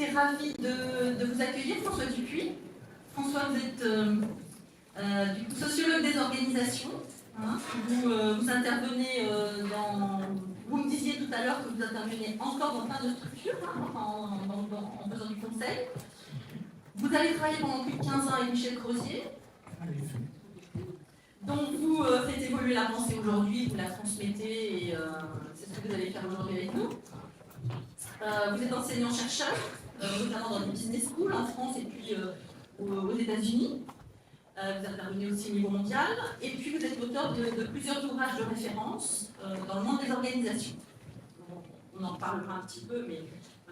écoutez, ravie de vous accueillir, François Dupuis. François, vous êtes du coup sociologue des organisations. Hein, vous intervenez Vous me disiez tout à l'heure que vous intervenez encore dans plein de structures, hein, en faisant du conseil. Vous avez travaillé pendant plus de 15 ans avec Michel Crozier. Donc vous faites évoluer la pensée aujourd'hui, vous la transmettez et c'est ce que vous allez faire aujourd'hui avec nous. Vous êtes enseignant-chercheur, notamment dans les business schools en France et puis aux États-Unis. Vous intervenez aussi au niveau mondial. Et puis vous êtes auteur de plusieurs ouvrages de référence dans le monde des organisations. On en parlera un petit peu, mais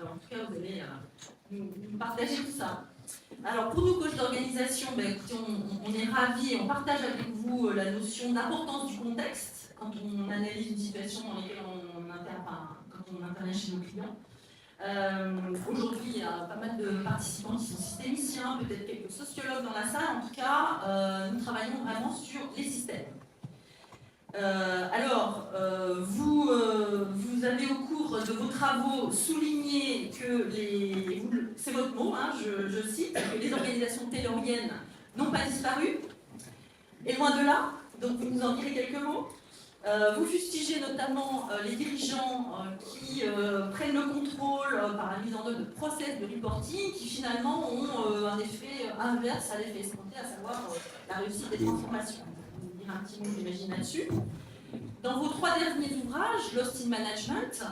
en tout cas vous allez nous partager tout ça. Alors pour nous, coachs d'organisation, écoutez, on est ravis et on partage avec vous la notion d'importance du contexte quand on analyse une situation dans laquelle quand on intervient chez nos clients. Aujourd'hui, il y a pas mal de participants qui sont systémiciens, peut-être quelques sociologues dans la salle. En tout cas, nous travaillons vraiment sur les systèmes. Vous avez au cours de vos travaux souligné que c'est votre mot, hein, je cite, que les organisations tayloriennes n'ont pas disparu, et loin de là, donc vous nous en direz quelques mots. Vous fustigez notamment les dirigeants qui prennent le contrôle par la mise en œuvre de process de reporting qui finalement ont un effet inverse à l'effet escompté, à savoir la réussite des transformations. Je vais vous dire un petit mot, j'imagine, là-dessus. Dans vos 3 derniers ouvrages, Lost in Management,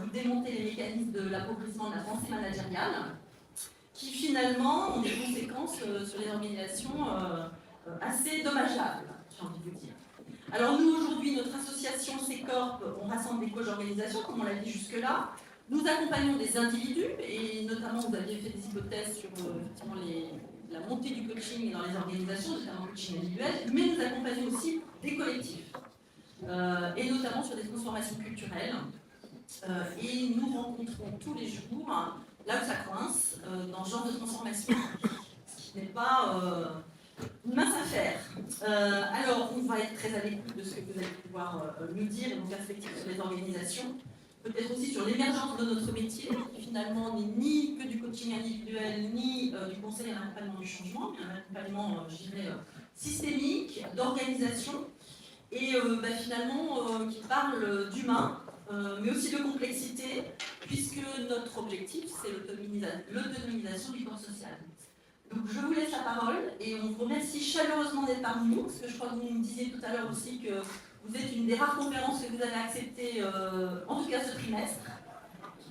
vous démontez les mécanismes de l'appauvrissement de la pensée managériale qui finalement ont des conséquences sur les organisations assez dommageables, j'ai envie de vous dire. Alors nous, aujourd'hui, notre association C-Corp, on rassemble des coachs d'organisation, comme on l'a dit jusque-là. Nous accompagnons des individus, et notamment vous aviez fait des hypothèses sur la montée du coaching dans les organisations, notamment le coaching individuel, mais nous accompagnons aussi des collectifs, et notamment sur des transformations culturelles. Et nous rencontrons tous les jours, là où ça coince, dans ce genre de transformation, ce qui n'est pas... une mince affaire. Alors, on va être très à l'écoute de ce que vous allez pouvoir nous dire et vos perspectives sur les organisations. Peut-être aussi sur l'émergence de notre métier, qui finalement n'est ni que du coaching individuel, ni du conseil à l'accompagnement du changement, mais un accompagnement, je dirais, systémique, d'organisation, et finalement qui parle d'humain, mais aussi de complexité, puisque notre objectif, c'est l'autonomisation du corps social. Donc je vous laisse la parole et on vous remercie chaleureusement d'être parmi nous, parce que je crois que vous me disiez tout à l'heure aussi que vous êtes une des rares conférences que vous avez acceptées, en tout cas ce trimestre,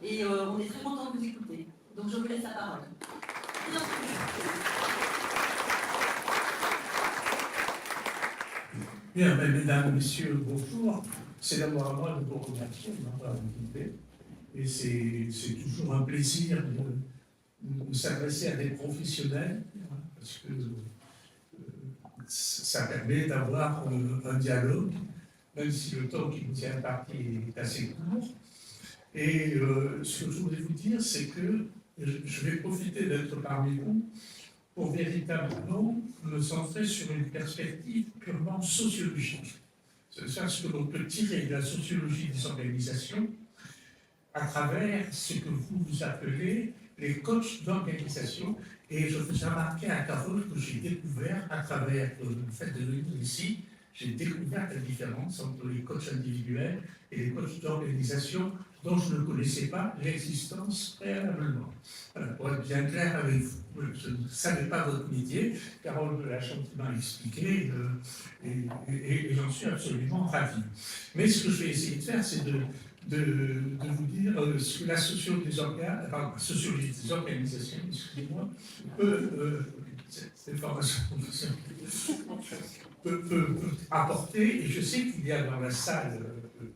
et on est très content de vous écouter. Donc je vous laisse la parole. Bien, mesdames et messieurs, bonjour. C'est d'abord à moi de vous remercier de m'avoir invité, et c'est toujours un plaisir de s'adresser à des professionnels, parce que ça permet d'avoir un dialogue, même si le temps qui nous est imparti est assez court. Et ce que je voulais vous dire, c'est que je vais profiter d'être parmi vous pour véritablement me centrer sur une perspective purement sociologique. C'est ce que l'on peut tirer de la sociologie des organisations à travers ce que vous appelez les coachs d'organisation. Et je vous ai remarqué à Carole que j'ai découvert, à travers le fait de venir ici, j'ai découvert la différence entre les coachs individuels et les coachs d'organisation dont je ne connaissais pas l'existence préalablement. Voilà, pour être bien clair avec vous, je ne savais pas votre métier, Carole me l'a gentiment expliqué, et j'en suis absolument ravi. Mais ce que je vais essayer de faire, c'est de vous dire ce que la sociologie des organisations, excusez-moi, cette formation peut apporter, et je sais qu'il y a dans la salle,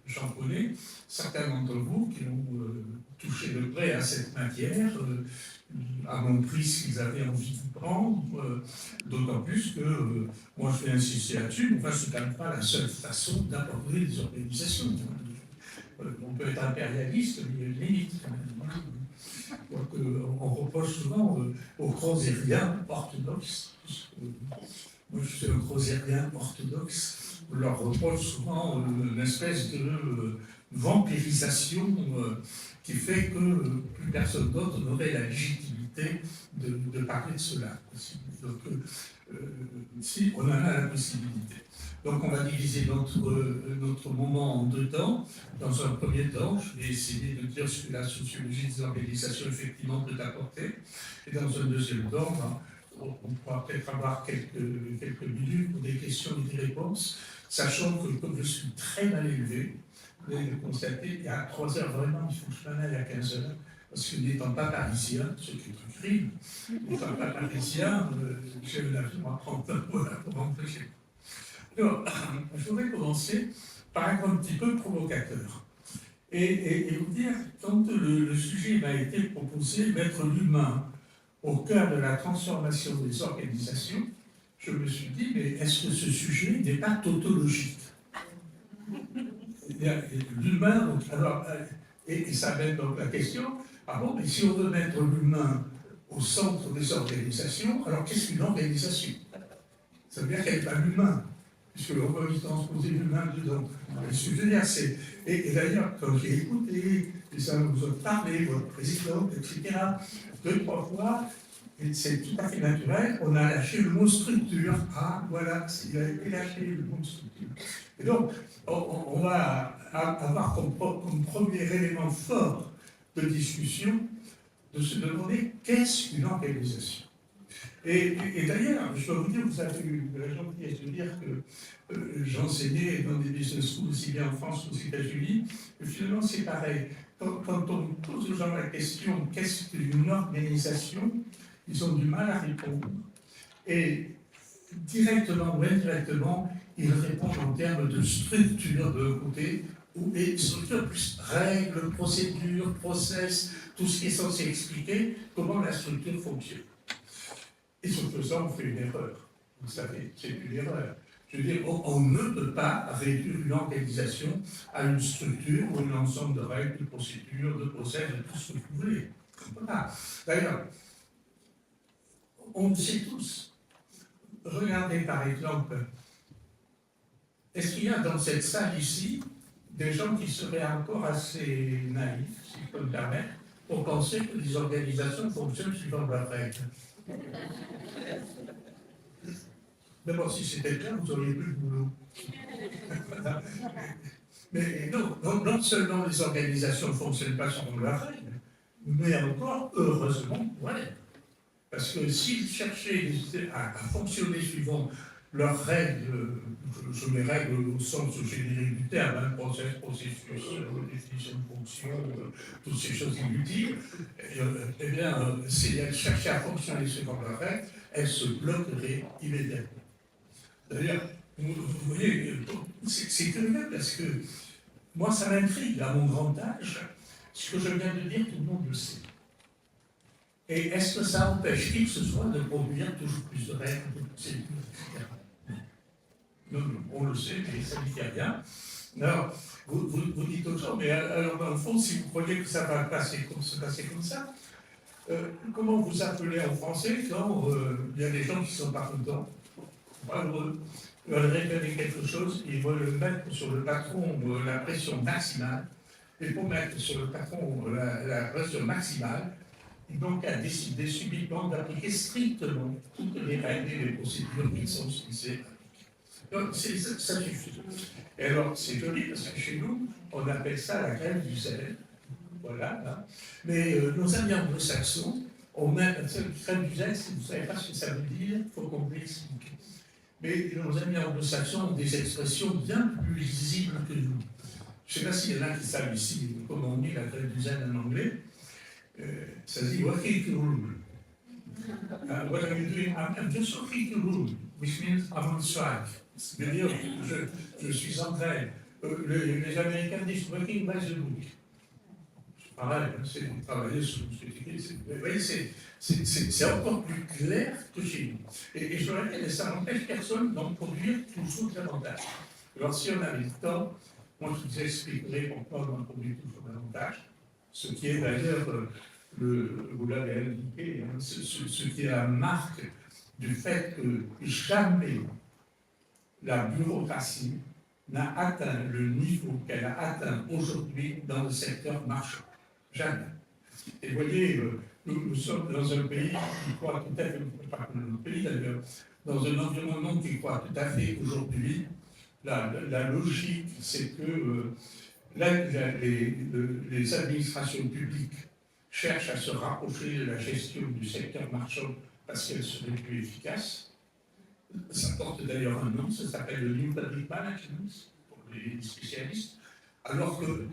j'en connais, certains d'entre vous qui ont touché de près à cette matière, à mon prix ce qu'ils avaient envie de prendre, d'autant plus que moi je vais insister là-dessus, enfin, ce n'est quand même pas la seule façon d'aborder les organisations. On peut être impérialiste, mais il y a une limite quand même. Donc, on reproche souvent aux crozériens orthodoxes. Moi, je suis un crozérien orthodoxe. On leur reproche souvent une espèce de vampirisation qui fait que plus personne d'autre n'aurait la légitimité de parler de cela. Donc, si on en a la possibilité. Donc on va diviser notre moment en deux temps. Dans un premier temps, je vais essayer de dire ce que la sociologie des organisations effectivement peut apporter. Et dans un deuxième temps, on pourra peut-être avoir quelques minutes pour des questions et des réponses, sachant que comme je suis très mal élevé, vous allez le constater, et à 3 heures vraiment, il faut que je m'en aille à 15 heures. Parce que n'étant pas parisien, ce qui est un crime, n'étant pas parisien, j'ai un avion à 30 heures pour rentrer chez moi. Alors, je voudrais commencer par être un petit peu provocateur et vous dire, quand le sujet m'a été proposé, mettre l'humain au cœur de la transformation des organisations, je me suis dit, mais est-ce que ce sujet n'est pas tautologique? L'humain, alors, et ça amène donc la question, ah bon, mais si on veut mettre l'humain au centre des organisations, alors qu'est-ce qu'une organisation? Ça veut dire qu'elle n'est pas l'humain, puisque l'on peut y transposer l'humain dedans. Ce que je veux dire, c'est. Et d'ailleurs, quand j'ai écouté, et ça vous a parlé, votre président, etc., 2-3 fois, et c'est tout à fait naturel, on a lâché le mot structure. Ah, voilà, il a été lâché le mot structure. Et donc, on va avoir comme premier élément fort de discussion de se demander qu'est-ce qu'une organisation. Et d'ailleurs, je dois vous dire, vous avez eu la gentillesse de dire que j'enseignais dans des business schools, aussi bien en France qu'aux États-Unis, et finalement c'est pareil. Quand on pose aux gens la question qu'est-ce qu'une organisation, ils ont du mal à répondre. Et directement ou indirectement, ils répondent en termes de structure de côté, et structure plus règles, procédures, process, tout ce qui est censé expliquer comment la structure fonctionne. Et sur ce faisant, on fait une erreur. Vous savez, c'est une erreur. Je veux dire, on ne peut pas réduire une organisation à une structure ou un ensemble de règles, de procédures, de process, de tout ce que vous voulez. On ne peut pas. D'ailleurs, on le sait tous. Regardez par exemple, est-ce qu'il y a dans cette salle ici des gens qui seraient encore assez naïfs, si je peux me permettre, pour penser que les organisations fonctionnent suivant leurs règles? D'abord, si c'était le cas, vous auriez plus de boulot. Mais non seulement les organisations ne fonctionnent pas selon leurs règles, mais encore, heureusement, ouais. Parce que s'ils cherchaient à fonctionner suivant leurs règles, je mets règles au sens générique du terme, processus, définition de fonction, toutes ces choses inutiles, eh bien, si elles cherchaient à fonctionner selon leurs règles, elles se bloqueraient immédiatement. D'ailleurs, vous voyez, c'est curieux parce que moi, ça m'intrigue à mon grand âge. Ce que je viens de dire, tout le monde le sait. Et est-ce que ça empêche qui que ce soit de produire toujours plus de règles, de procédures, etc. Non, on le sait, mais ça ne dit rien. Alors, vous dites aux gens, mais alors dans le fond, si vous croyez que ça va se passer comme ça, comment vous appelez en français quand il y a des gens qui ne sont pas contents? Malheureux. Ils veulent réclamer quelque chose, ils veulent mettre sur le patron la pression maximale. Et pour mettre sur le patron la pression maximale, ils n'ont qu'à décider subitement d'appliquer strictement toutes les règles et les procédures qui sont censées appliquer. Donc, ça suffit. Et alors, c'est joli parce que chez nous, on appelle ça la grève du zèle. Voilà. Hein. Mais nos amis anglo-saxons, on met la grève du zèle, si vous ne savez pas ce que ça veut dire, il faut qu'on vous l'explique. Mais nos amis anglo-saxons ont des expressions bien plus lisibles que nous. Je ne sais pas s'il y en a qui savent ici comment on dit la grève du zèle en anglais. Ça se dit working to rule. What are you doing? I'm just working to rule, which means I'm on strike. C'est-à-dire, je suis en grève. Les Américains disent working by the book. C'est pareil, c'est travailler sur ce que tu dis. Vous voyez, c'est encore plus clair que chez nous. Et je répète, et ça n'empêche personne d'en produire toujours davantage. Alors, si on avait le temps, moi je vous expliquerai pourquoi on en produit toujours davantage. Ce qui est d'ailleurs, vous l'avez indiqué, hein, ce qui est la marque du fait que jamais la bureaucratie n'a atteint le niveau qu'elle a atteint aujourd'hui dans le secteur marchand. Jamais. Et vous voyez, nous sommes dans un pays qui croit tout à fait, pas comme notre pays d'ailleurs, dans un environnement qui croit tout à fait aujourd'hui. La logique, c'est que les administrations publiques cherchent à se rapprocher de la gestion du secteur marchand parce qu'elle serait plus efficace. Ça porte d'ailleurs un nom, ça s'appelle le New Public Management, pour les spécialistes, alors que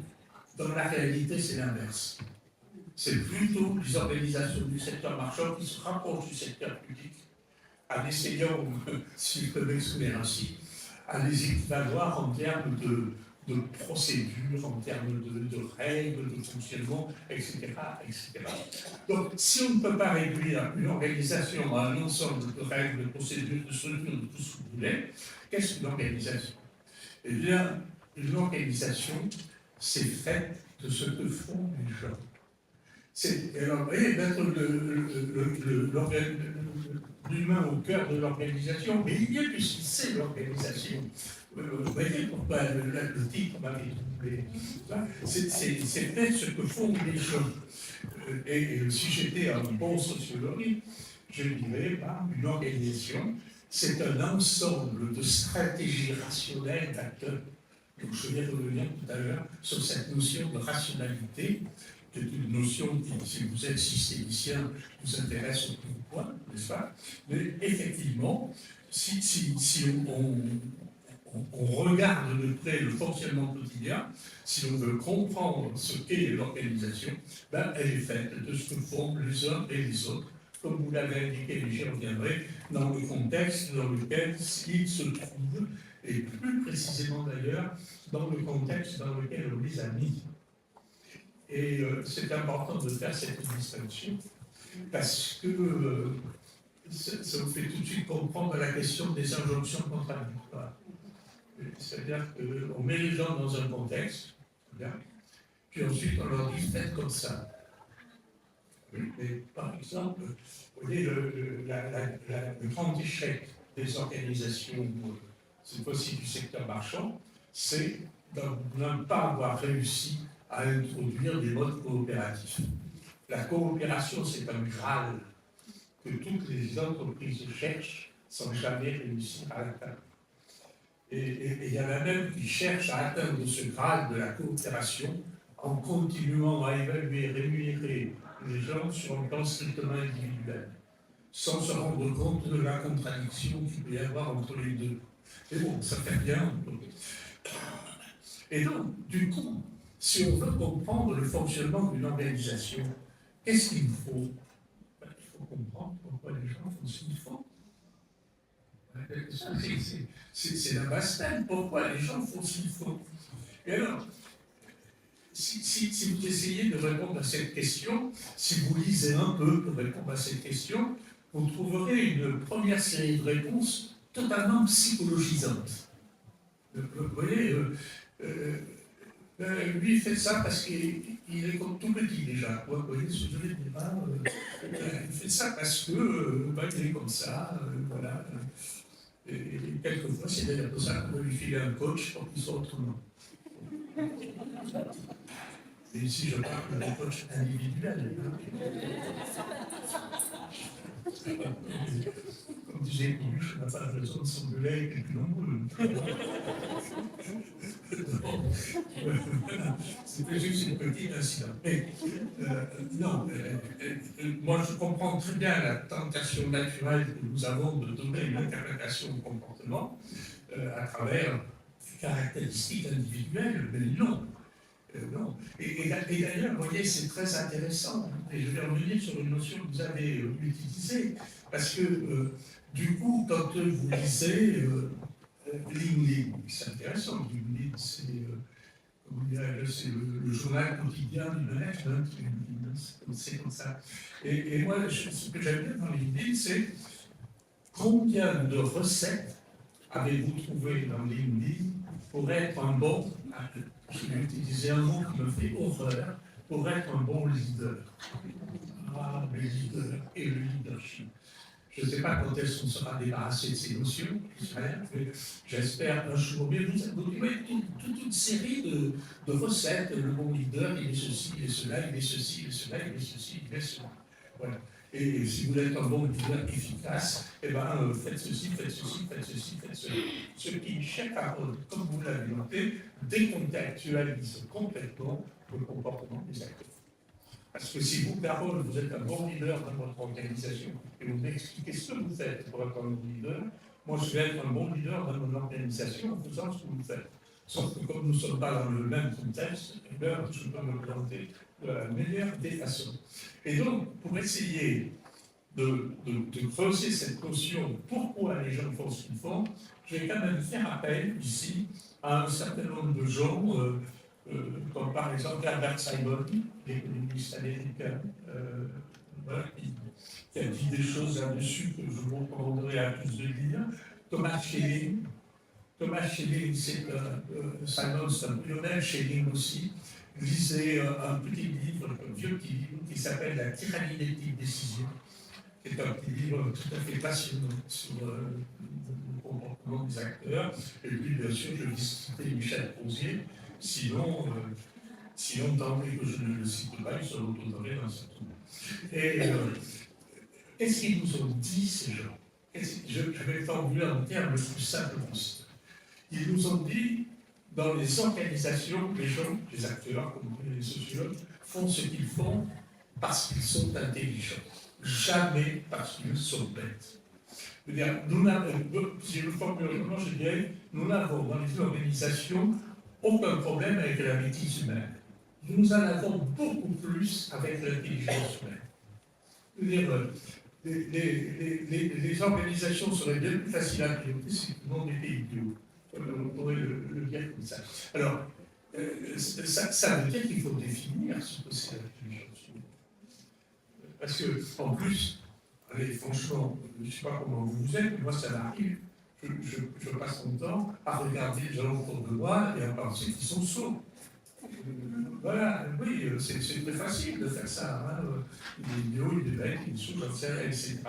dans la réalité, c'est l'inverse. C'est plutôt les organisations du secteur marchand qui se rapprochent du secteur public en essayant, si je peux m'exprimer ainsi, à les équivaloir en termes de procédures, en termes de règles, de fonctionnement, etc., etc. Donc, si on ne peut pas réduire une organisation à un ensemble de règles, de procédures, de structures, de tout ce que vous voulez, qu'est-ce qu'une organisation? Eh bien, une organisation, c'est faite de ce que font les gens. Alors, vous voyez, mettre l'humain au cœur de l'organisation, mais il y a puisque c'est l'organisation. Vous voyez pourquoi le titre m'avait troublé. C'est fait ce que font les gens. Et si j'étais un bon sociologue, je dirais, une organisation, c'est un ensemble de stratégies rationnelles d'acteurs. Donc je vais revenir tout à l'heure sur cette notion de rationalité, qui est une notion qui, si vous êtes systémicien, vous intéresse au plus haut point, n'est-ce pas? Mais effectivement, si on regarde de près le fonctionnement quotidien, si on veut comprendre ce qu'est l'organisation, elle est faite de ce que font les uns et les autres, comme vous l'avez indiqué, et j'y reviendrai, dans le contexte dans lequel ils se trouvent, et plus précisément d'ailleurs, dans le contexte dans lequel on les a mis. Et c'est important de faire cette distinction, parce que ça vous fait tout de suite comprendre la question des injonctions contradictoires. C'est-à-dire qu'on met les gens dans un contexte, puis ensuite on leur dit faites comme ça. Mais par exemple, vous voyez, le grand échec des organisations, cette fois-ci du secteur marchand, c'est de ne pas avoir réussi à introduire des modes coopératifs. La coopération, c'est un Graal que toutes les entreprises cherchent sans jamais réussir à l'atteindre. Et il y en a même qui cherchent à atteindre ce Graal de la coopération en continuant à évaluer et rémunérer les gens sur un plan strictement individuel, sans se rendre compte de la contradiction qu'il peut y avoir entre les deux. Et bon, ça fait bien. Et donc, du coup, si on veut comprendre le fonctionnement d'une organisation, qu'est-ce qu'il faut? Il faut comprendre pourquoi les gens font ce qu'ils font. C'est la base même, pourquoi les gens font ce qu'ils font. Et alors, si vous essayez de répondre à cette question, si vous lisez un peu pour répondre à cette question, vous trouverez une première série de réponses totalement psychologisantes. Vous voyez, lui il fait ça parce qu'il est comme tout petit déjà. Vous voyez ce que je veux dire, il fait ça parce que il est comme ça, voilà. Et quelquefois, c'est d'ailleurs pour ça qu'on va lui filer un coach pour qu'il soit autrement. Et ici, je parle d'un coach individuel. Comme disait Coluche, on n'a pas besoin de s'engueuler avec les plus nombreux. C'était juste une petite incident. Mais non, moi je comprends très bien la tentation naturelle que nous avons de donner une interprétation au comportement à travers des caractéristiques individuelles, mais non. Non. Et d'ailleurs, vous voyez, c'est très intéressant, et je vais revenir sur une notion que vous avez utilisée, parce que du coup, quand vous lisez LinkedIn, c'est intéressant, LinkedIn, c'est le journal quotidien du management, c'est comme ça. Et moi, ce que j'aime bien dans LinkedIn, c'est combien de recettes avez-vous trouvé dans LinkedIn pour être un bon, je vais utiliser un mot qui me fait horreur, pour être un bon leader. Ah, le leader et le leadership. Je ne sais pas quand est-ce qu'on sera débarrassé de ces notions, mais j'espère un jour. Mais vous trouvez toute une série de recettes. Le bon leader, il est ceci, il est cela, il est ceci, il est cela, il est ceci, il est cela. Voilà. Et si vous voulez être un bon leader efficace, eh ben, faites ceci, faites ceci, faites ceci, faites cela. Ce qui, chaque parole, comme vous l'avez noté, décontextualise complètement le comportement des acteurs. Parce que si vous, Carole, vous êtes un bon leader dans votre organisation et vous m'expliquez ce que vous faites pour être un bon leader, moi je vais être un bon leader dans mon organisation en faisant ce que vous faites. Sauf que comme nous ne sommes pas dans le même contexte, eh bien, je peux me planter de la meilleure des façons. Et donc, pour essayer de creuser cette notion, pourquoi les gens font ce qu'ils font, je vais quand même faire appel ici à un certain nombre de gens, comme par exemple Herbert Simon, l'économiste américain, voilà, qui a dit des choses là-dessus que je vous recommanderais à tous de lire. Thomas Schelling. Thomas Schelling, c'est Simon, c'est un pionnier, Schelling aussi. Lisez un petit livre, un vieux petit livre, qui s'appelle La tyrannie des petites décisions, qui est un petit livre tout à fait passionnant sur le comportement des acteurs. Et puis, bien sûr, je vais citer Michel Crozier. Sinon, tant que je ne le cite pas, il se retrouverait dans ce tour. Et qu'est-ce qu'ils nous ont dit, ces gens? Je vais formuler en termes le plus simple possible. Ils nous ont dit, dans les organisations, les gens, les acteurs, comme les sociologues, font ce qu'ils font parce qu'ils sont intelligents. Jamais parce qu'ils sont bêtes. Je veux dire, si je le formule autrement, je dirais, nous n'avons dans les organisations aucun problème avec la bêtise humaine. Nous en avons beaucoup plus avec l'intelligence humaine. Je veux dire, les organisations seraient bien plus faciles à piloter si tout le monde était idiot. On pourrait le dire comme ça. Alors, ça veut dire qu'il faut définir ce que c'est l'intelligence humaine. Parce que, en plus, allez, franchement, je ne sais pas comment vous êtes, mais moi ça m'arrive. Je passe mon temps à regarder les gens autour de moi et à penser qu'ils sont sourds. Voilà, oui, c'est très facile de faire ça. Hein. Il est idiot, il est bête, il est sourd, etc.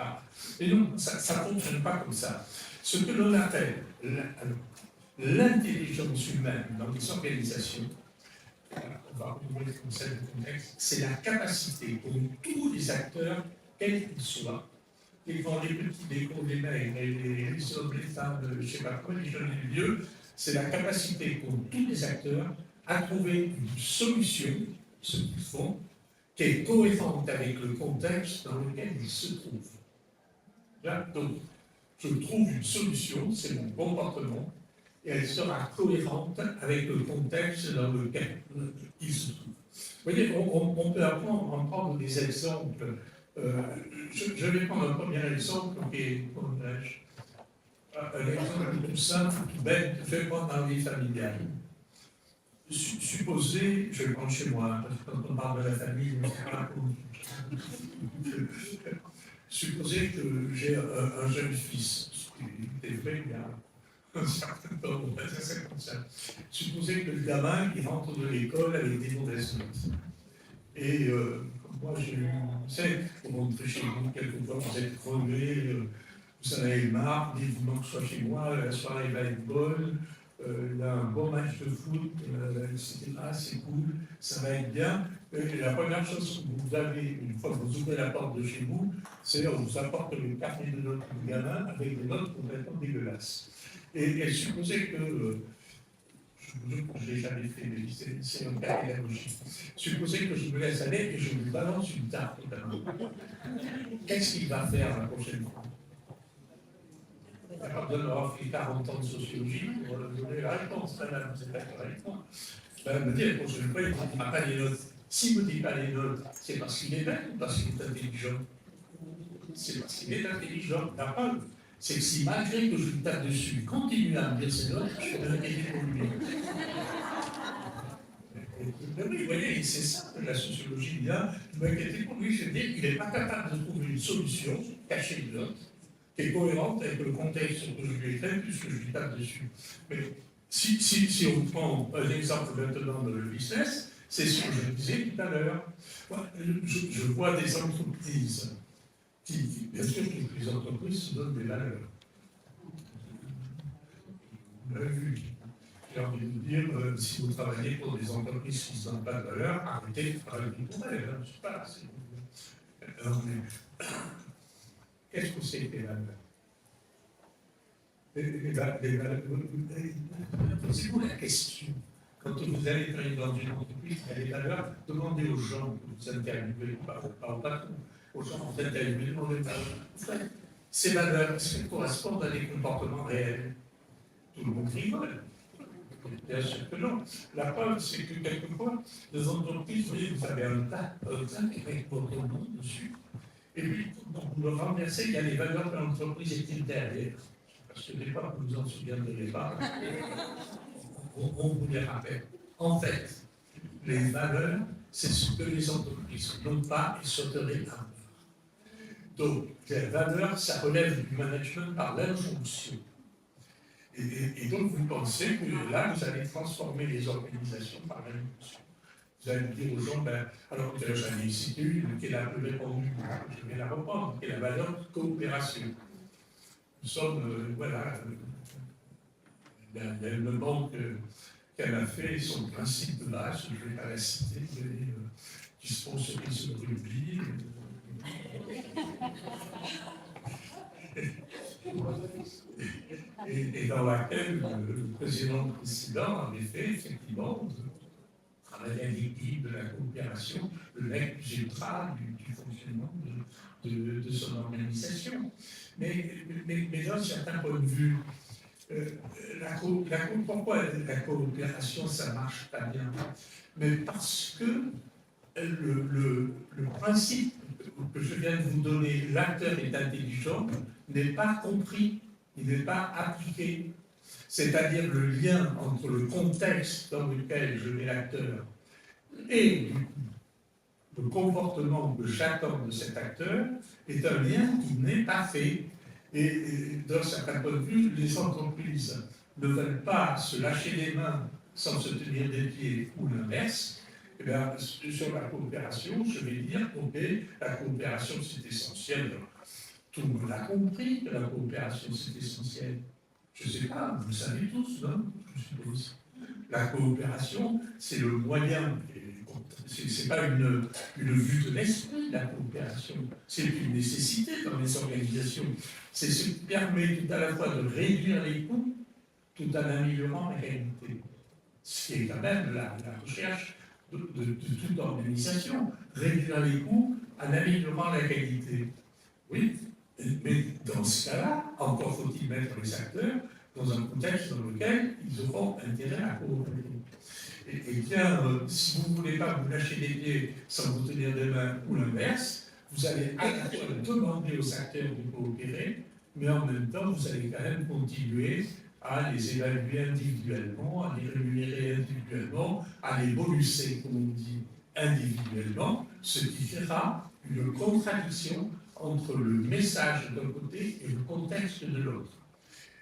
Et donc, ça ne fonctionne pas comme ça. Ce que l'on appelle l'intelligence humaine dans les organisations, on va retrouver le concept de contexte, c'est la capacité pour tous les acteurs, quels qu'ils soient, les grands, les petits, les gros, les maigres, les hommes, les femmes, je ne sais pas quoi, les jeunes, les vieux, c'est la capacité pour tous les acteurs à trouver une solution, ce qu'ils font, qui est cohérente avec le contexte dans lequel ils se trouvent. Là, donc, je trouve une solution, c'est mon comportement, et elle sera cohérente avec le contexte dans lequel ils se trouvent. Vous voyez, on peut en prendre des exemples. Je vais prendre un premier exemple qui est, un exemple tout simple, tout bête, fait prendre dans la vie familiale. Supposez, je vais le prendre chez moi, parce que quand on parle de la famille, on ne sait pas comment. Supposez que j'ai un jeune fils, ce qui est vrai, il y a un certain temps, on va dire ça comme ça. Supposez que le gamin, il rentre de l'école avec des mauvaises notes. Et moi, vous savez, vous rentrez chez vous, quelquefois vous êtes crevé, vous en avez marre, vivement que je sois chez moi, la soirée va être bonne, il y a un bon match de foot, etc., c'est cool, ça va être bien. Et la première chose que vous avez, une fois que vous ouvrez la porte de chez vous, c'est on vous apporte le carnet de notes du gamin avec des notes complètement dégueulasses. Et supposez que, je ne l'ai jamais fait, mais c'est un cas pédagogique. Supposez que je me laisse aller et je lui balance une tarte au gamin. Qu'est-ce qu'il va faire la prochaine fois? Il n'y a pas besoin d'avoir fait 40 ans de sociologie pour donner la réponse. Madame, vous êtes d'accord avec moi? Il va me dire la prochaine fois, il ne dira pas les notes. S'il ne me dit pas les notes, c'est parce qu'il est bête ou parce qu'il est intelligent? C'est parce qu'il est intelligent. La preuve, c'est que si malgré que je lui tape dessus, il continue à me dire ses notes, je vais m'inquiéter pour lui. Oui, vous voyez, c'est ça que la sociologie vient. Je m'inquiétais pour lui, c'est-à-dire qu'il n'est pas capable de trouver une solution cachée de notes, qui est cohérente avec le contexte que je lui ai fait, puisque je lui tape dessus. Mais si on prend un exemple maintenant de le business, c'est ce que je disais tout à l'heure. Je vois des entreprises Bien sûr, toutes les entreprises se donnent des valeurs. Vous l'avez vu. J'ai envie de vous dire, si vous travaillez pour des entreprises qui ne se donnent pas de valeur, arrêtez de travailler pour elles. Hein, je sais pas. Qu'est-ce que c'est que les valeurs? Posez-vous la question. Quand vous allez travailler dans une entreprise qui a des valeurs, demandez aux gens que vous interviewez, pas au patron, aux gens que vous interviewez, demandez aux valeurs. Ces valeurs, est-ce qu'elles correspondent à des comportements réels? Tout le monde rigole. Bien sûr que non. La preuve, c'est que quelquefois, les entreprises, vous voyez, vous avez un tas avec votre nom dessus, et puis, quand vous le renversez, il y a les valeurs de l'entreprise écrites derrière. Parce que des fois, vous vous en souviendrez pas, on vous les rappelle. En fait, les valeurs, c'est ce que les entreprises n'ont pas et souhaiteraient avoir. Donc, les valeurs, ça relève du management par l'injonction. Et donc, vous pensez que là, vous allez transformer les organisations par l'injonction. Vous allez dire aux gens, alors j'en ai cité une qui est la plus répandue, je vais la reprendre, qui est la valeur coopération. Nous sommes, voilà, il y a une banque qu'elle a fait son principe de base, je ne vais pas la citer, qui sponsorise le rugby. Et dans laquelle le président avait fait effectivement travailler à l'équipe, de la coopération, le mec général du fonctionnement de son organisation. Mais d'un certain point de vue, pourquoi la coopération, ça ne marche pas bien? Mais parce que le principe que je viens de vous donner, l'acteur est intelligent, n'est pas compris, il n'est pas appliqué. C'est-à-dire le lien entre le contexte dans lequel je mets l'acteur et le comportement de chacun de cet acteur est un lien qui n'est pas fait. Et d'un certain point de vue, les entreprises ne veulent pas se lâcher les mains sans se tenir des pieds ou l'inverse. Eh bien, sur la coopération, je vais dire, ok, la coopération c'est essentiel. Tout le monde a compris que la coopération c'est essentiel. Je ne sais pas, vous le savez tous, non? Je suppose. La coopération, c'est le moyen, ce n'est pas une vue de l'esprit, la coopération, c'est une nécessité dans les organisations. C'est ce qui permet tout à la fois de réduire les coûts, tout en améliorant la qualité. Ce qui est quand même la recherche de toute organisation, réduire les coûts en améliorant la qualité. Oui, mais dans ce cas-là, encore faut-il mettre les acteurs dans un contexte dans lequel ils auront intérêt à coopérer. Et bien, si vous ne voulez pas vous lâcher les pieds sans vous tenir des mains ou l'inverse, vous allez à la fois demander aux acteurs de coopérer, mais en même temps, vous allez quand même continuer à les évaluer individuellement, à les rémunérer individuellement, à les bonusser, comme on dit, individuellement, ce qui fera une contradiction entre le message d'un côté et le contexte de l'autre.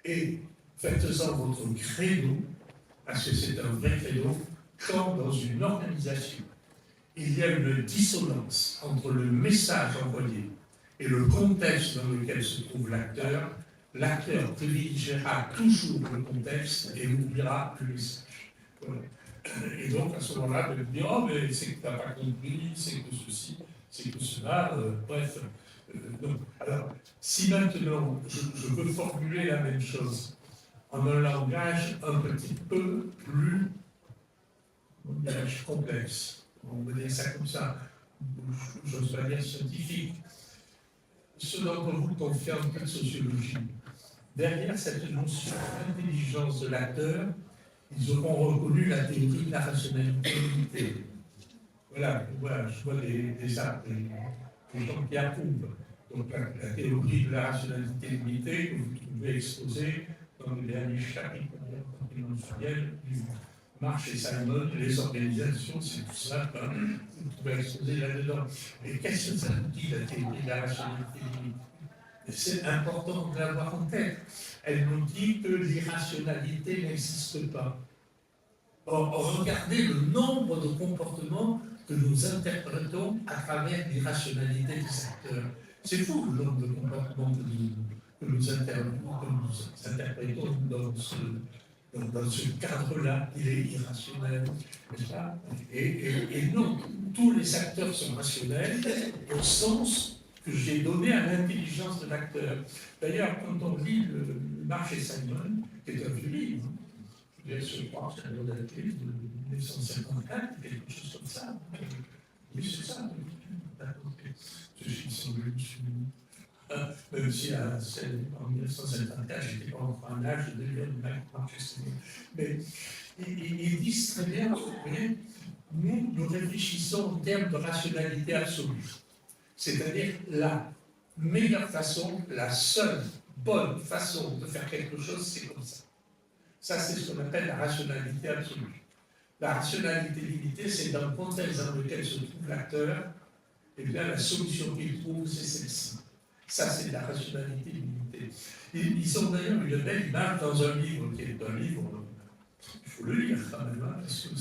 Et faites-en votre credo, parce que c'est un vrai credo, quand dans une organisation, il y a une dissonance entre le message envoyé et le contexte dans lequel se trouve l'acteur, l'acteur privilégiera toujours le contexte et oubliera le message. Voilà. Et donc, à ce moment-là, vous dire, oh, mais c'est que tu n'as pas compris, c'est que ceci, c'est que cela, bref. Donc, alors, si maintenant, je veux formuler la même chose en un langage un petit peu plus complexe, on va dire ça comme ça, j'ose pas dire scientifique, ceux d'entre vous qui ont fait un peu de sociologie, derrière cette notion d'intelligence de l'acteur, ils auront reconnu la théorie de la rationalité limitée. Voilà, je vois des gens qui approuvent. Donc la théorie de la rationalité limitée que vous trouvez exposée dans le dernier chapitre du Marsh et Simon, les organisations, c'est tout ça, vous trouvez exposé là-dedans. Et qu'est-ce que ça nous dit, la théorie de la rationalité limitée? C'est important de l'avoir en tête. Elle nous dit que l'irrationalité n'existe pas. Or, regardez le nombre de comportements que nous interprétons à travers l'irrationalité des acteurs. C'est fou le nombre de comportements que nous interprétons dans ce cadre-là. Il est irrationnel, n'est-ce pas? Et non, tous les acteurs sont rationnels au sens que j'ai donné à l'intelligence de l'acteur. D'ailleurs, quand on lit le Marché Simon, qui est un vieux livre, je crois que c'est un livre de 1954, quelque chose comme ça. Oui, c'est ça. Je suis sur le même si en 1954, je n'étais pas encore en âge de lire le Marché Simon. Mais ils disent très bien, nous réfléchissons en termes de rationalité absolue. C'est-à-dire la meilleure façon, la seule bonne façon de faire quelque chose, c'est comme ça. Ça, c'est ce qu'on appelle la rationalité absolue. La rationalité limitée, c'est dans le contexte dans lequel se trouve l'acteur, et bien la solution qu'il trouve, c'est celle-ci. Ça, c'est la rationalité limitée. Ils ont d'ailleurs une belle image dans un livre, qui est un livre, il faut le lire quand même, hein, parce que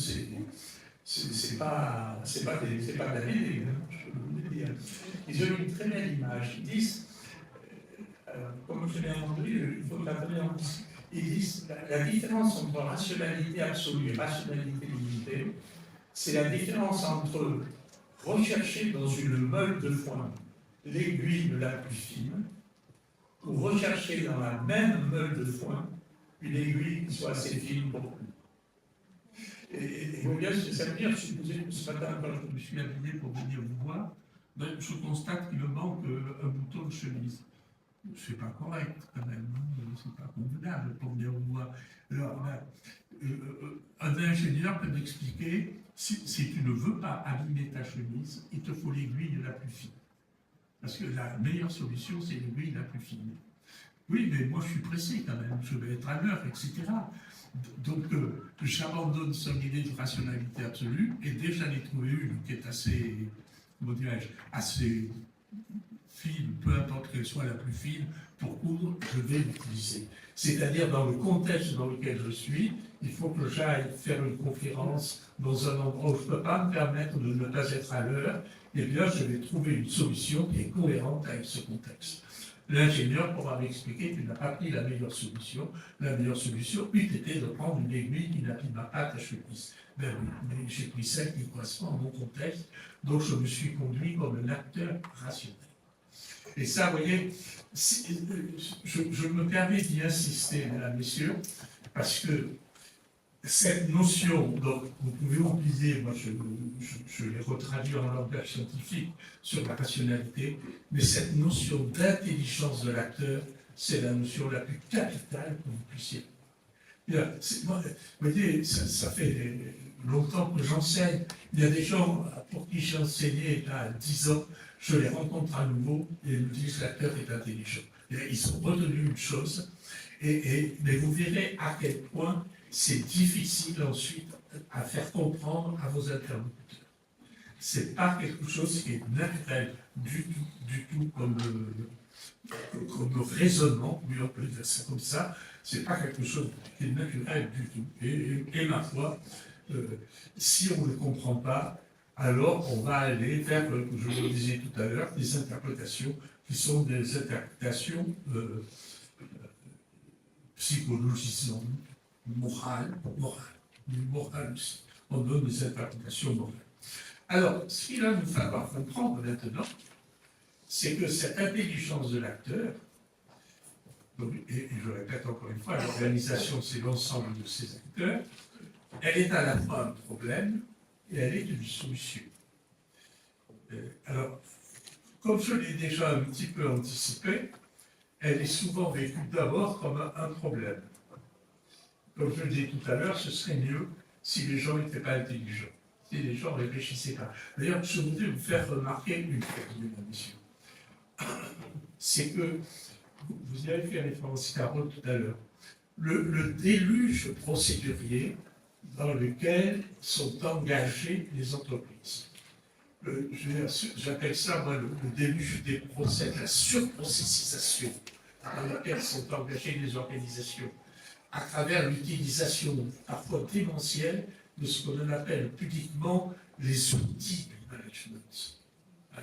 c'est pas de la BD, hein, je peux vous le dire. Ils ont une très belle image. Ils disent, comme je l'ai entendu, il faut la traduire en plus. Ils disent la différence entre rationalité absolue et rationalité limitée, c'est la différence entre rechercher dans une meule de foin l'aiguille la plus fine, ou rechercher dans la même meule de foin une aiguille qui soit assez fine pour vous. Et vous voyez, ça veut dire, je supposais que ce matin, quand je me suis habillé pour venir vous voir, ben, je constate qu'il me manque un bouton de chemise. C'est pas correct quand même, hein, c'est pas convenable pour venir vous voir. Alors, un ingénieur peut m'expliquer, si tu ne veux pas abîmer ta chemise, il te faut l'aiguille la plus fine. Parce que la meilleure solution, c'est l'aiguille la plus fine. Oui, mais moi je suis pressé quand même, je vais être à l'heure, etc. Donc, j'abandonne son idée de rationalité absolue, et dès que j'en ai trouvé une qui est assez, comment dirais-je, assez fine, peu importe qu'elle soit la plus fine, pour coudre, je vais l'utiliser. C'est-à-dire, dans le contexte dans lequel je suis, il faut que j'aille faire une conférence dans un endroit où je ne peux pas me permettre de ne pas être à l'heure, et bien, je vais trouver une solution qui est cohérente avec ce contexte. L'ingénieur pourra m'expliquer qu'il n'a pas pris la meilleure solution. La meilleure solution eût été de prendre une aiguille qui n'abîma pas ta chemise. Ben oui, mais j'ai pris celle qui correspond à mon contexte, donc je me suis conduit comme un acteur rationnel. Et ça, vous voyez, je me permets d'y insister, mesdames, messieurs, parce que cette notion, donc vous pouvez oublier, moi je l'ai retraduit en langage scientifique sur la rationalité, mais cette notion d'intelligence de l'acteur, c'est la notion la plus capitale que vous puissiez. Bien, moi, vous voyez, ça fait longtemps que j'enseigne. Il y a des gens pour qui j'ai enseigné il y a 10 ans, je les rencontre à nouveau et ils me disent que l'acteur est intelligent. Et ils ont retenu une chose, mais vous verrez à quel point c'est difficile ensuite à faire comprendre à vos interlocuteurs. C'est pas quelque chose qui est naturel du tout comme raisonnement, oui, on peut dire ça comme ça, c'est pas quelque chose qui est naturel du tout. Et ma foi, si on ne le comprend pas, alors on va aller vers, je vous le disais tout à l'heure, des interprétations qui sont des interprétations psychologisantes, morales aussi. On donne des interprétations morales. Alors, ce qu'il va nous falloir comprendre maintenant, c'est que cette intelligence de l'acteur, et je répète encore une fois, l'organisation, c'est l'ensemble de ces acteurs, elle est à la fois un problème et elle est une solution. Alors, comme je l'ai déjà un petit peu anticipé, elle est souvent vécue d'abord comme un problème. Comme je le disais tout à l'heure, ce serait mieux si les gens n'étaient pas intelligents, si les gens ne réfléchissaient pas. D'ailleurs, je voudrais vous faire remarquer une chose, mesdames et messieurs. C'est que, vous y avez fait référence, Carole, tout à l'heure, le déluge procédurier dans lequel sont engagées les entreprises. J'appelle ça, moi, le déluge des procès, la surprocessisation dans laquelle sont engagées les organisations, à travers l'utilisation parfois démentielle de ce qu'on appelle pudiquement les outils du management.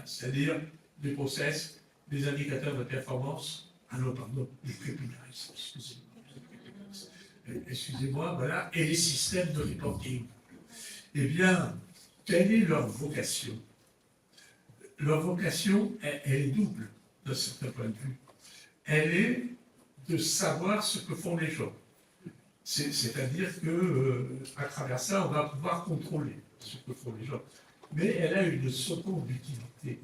C'est-à-dire des process, les indicateurs de performance, les KPIs, excusez-moi, voilà, et les systèmes de reporting. Eh bien, quelle est leur vocation? Leur vocation, elle est double, de certain point de vue. Elle est de savoir ce que font les gens. C'est-à-dire qu'à travers ça, on va pouvoir contrôler ce que font les gens. Mais elle a une seconde utilité.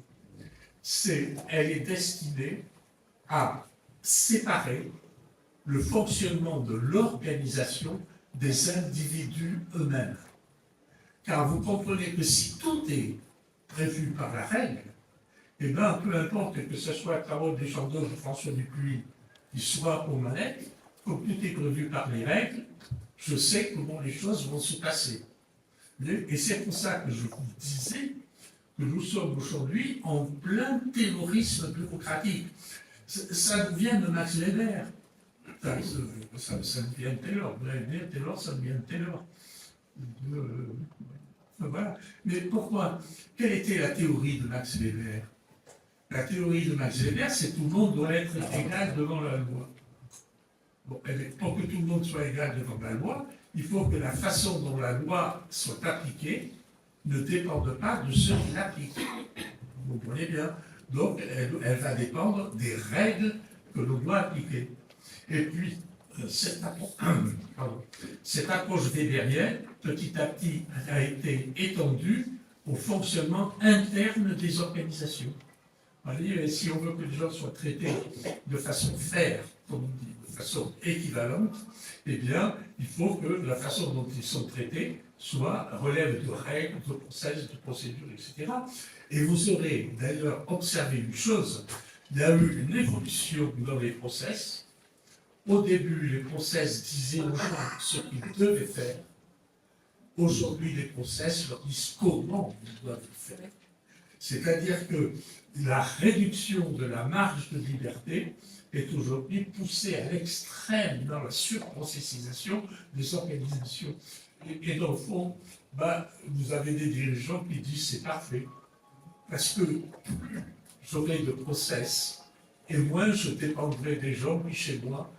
Elle est destinée à séparer le fonctionnement de l'organisation des individus eux-mêmes. Car vous comprenez que si tout est prévu par la règle, eh bien, peu importe que ce soit Carole Deschamps ou François Dupuis qui soit aux manettes, comme tout est prévu par les règles, je sais comment les choses vont se passer. Et c'est pour ça que je vous disais que nous sommes aujourd'hui en plein terrorisme bureaucratique. Ça nous vient de Max Weber. Ça nous vient de Taylor. Vous allez dire Taylor, ça nous vient de Taylor. Voilà. Mais pourquoi? Quelle était la théorie de Max Weber? La théorie de Max Weber, c'est que tout le monde doit être égal devant la loi. Bon, pour que tout le monde soit égal devant la loi, il faut que la façon dont la loi soit appliquée ne dépende pas de ceux qui l'appliquent. Vous comprenez bien? Donc, elle va dépendre des règles que l'on doit appliquer. Et puis, cette approche weberienne, petit à petit, a été étendue au fonctionnement interne des organisations. Si on veut que les gens soient traités de façon fair, comme on dit, de façon équivalente, eh bien, il faut que la façon dont ils sont traités relève de règles, de process, de procédures, etc. Et vous aurez d'ailleurs observé une chose, il y a eu une évolution dans les process. Au début, les process disaient aux gens ce qu'ils devaient faire. Aujourd'hui, les process leur disent comment ils doivent le faire. C'est-à-dire que la réduction de la marge de liberté est aujourd'hui poussée à l'extrême dans la surprocessisation des organisations. Et dans le fond, vous avez des dirigeants qui disent c'est parfait, parce que plus j'aurai de process, et moins je dépendrai des gens qui, chez moi,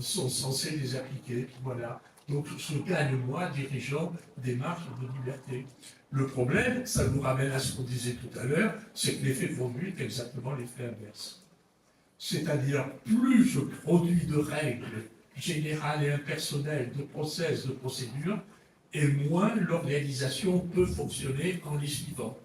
sont censés les appliquer. Voilà. Donc je gagne, moi, dirigeant, des marges de liberté. Le problème, ça nous ramène à ce qu'on disait tout à l'heure, c'est que l'effet produit est exactement l'effet inverse. C'est-à-dire, plus je produis de règles générales et impersonnelles, de process, de procédures, et moins l'organisation peut fonctionner en les suivant.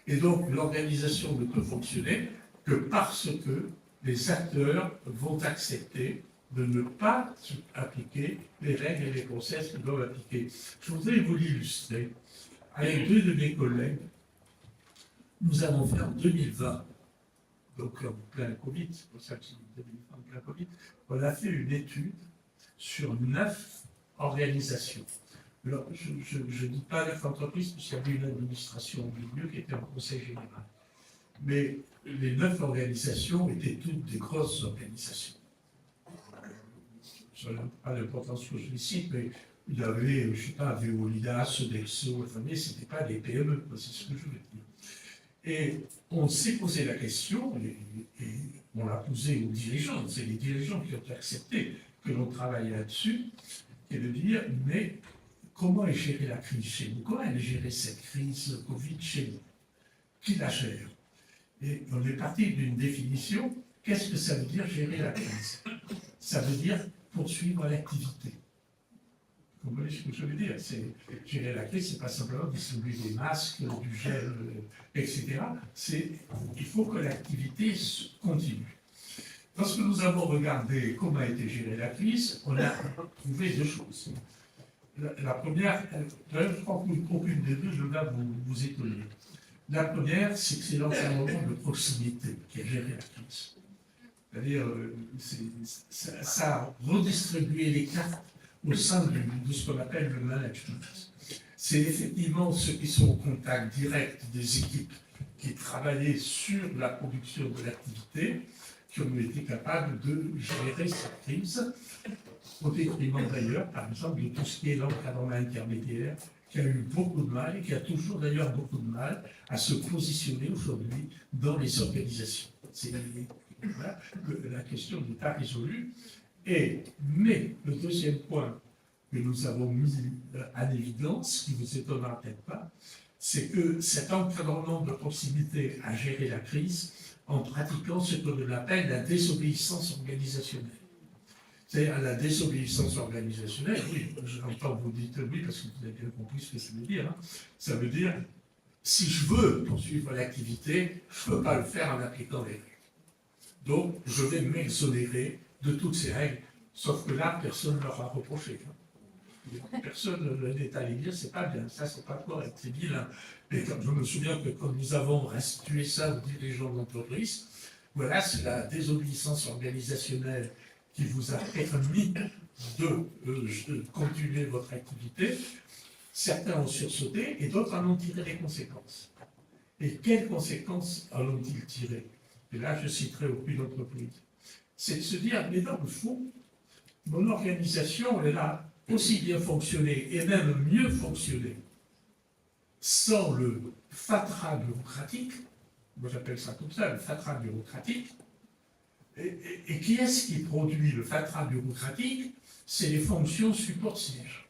Et donc, l'organisation ne peut fonctionner que parce que les acteurs vont accepter de ne pas appliquer les règles et les process qu'ils doivent appliquer. Je voudrais vous l'illustrer. Avec deux de mes collègues, nous avons fait en 2020, donc en plein Covid, c'est pour ça que c'est 2020 en plein Covid, on a fait une étude sur 9 organisations. Alors, je ne dis pas 9 entreprises, puisqu'il y avait une administration au milieu qui était en conseil général. Mais les 9 organisations étaient toutes des grosses organisations. Je n'ai pas l'importance que je les cite, mais il y avait, je ne sais pas, Veolia, Sodexo, mais ce n'était pas des PME, c'est ce que je veux dire. Et on s'est posé la question, et on l'a posée aux dirigeants, c'est les dirigeants qui ont accepté que l'on travaille là-dessus, et de dire, mais comment est gérée la crise chez nous? Comment est gérée cette crise Covid chez nous? Qui la gère? Et on est parti d'une définition, qu'est-ce que ça veut dire gérer la crise? Ça veut dire poursuivre l'activité. Vous voyez ce que je veux dire? Gérer la crise, ce n'est pas simplement distribuer des masques, du gel, etc. Il faut que l'activité continue. Lorsque nous avons regardé comment a été gérée la crise, on a trouvé deux choses. La première, je crois qu'aucune des deux ne va vous étonner. La première, c'est que c'est l'enseignement de proximité qui a géré la crise. C'est-à-dire, ça a redistribué les cartes au sein de ce qu'on appelle le management. C'est effectivement ceux qui sont au contact direct des équipes qui travaillaient sur la production de l'activité, qui ont été capables de gérer cette crise, au détriment d'ailleurs, par exemple, de tout ce qui est l'encadrement intermédiaire, qui a eu beaucoup de mal, et qui a toujours d'ailleurs beaucoup de mal à se positionner aujourd'hui dans les organisations. Voilà, la question n'est pas résolue. Mais le deuxième point que nous avons mis en évidence, qui ne vous étonnera peut-être pas, c'est que cet encadrement de proximité a géré la crise en pratiquant ce que l'on appelle la désobéissance organisationnelle. C'est-à-dire la désobéissance organisationnelle, oui, j'entends vous dites oui, parce que vous avez bien compris ce que ça veut dire. Hein. Ça veut dire, si je veux poursuivre l'activité, je ne peux pas le faire en appliquant les règles. Donc, je vais m'exonérer de toutes ces règles, sauf que là, personne ne leur a reproché. Hein. Personne n'est allé dire, c'est pas bien, ça c'est pas correct, c'est vilain. Et comme je me souviens que quand nous avons restitué ça aux dirigeants d'entreprise, voilà, c'est la désobéissance organisationnelle qui vous a permis de continuer votre activité. Certains ont sursauté et d'autres en ont tiré les conséquences. Et quelles conséquences en ont-ils tiré? Et là, je citerai aucune entreprise. C'est de se dire, mais dans le fond, mon organisation, elle a aussi bien fonctionné et même mieux fonctionné sans le fatras bureaucratique, moi j'appelle ça comme ça, le fatras bureaucratique. Et qui est-ce qui produit le fatras bureaucratique? C'est les fonctions support-siège.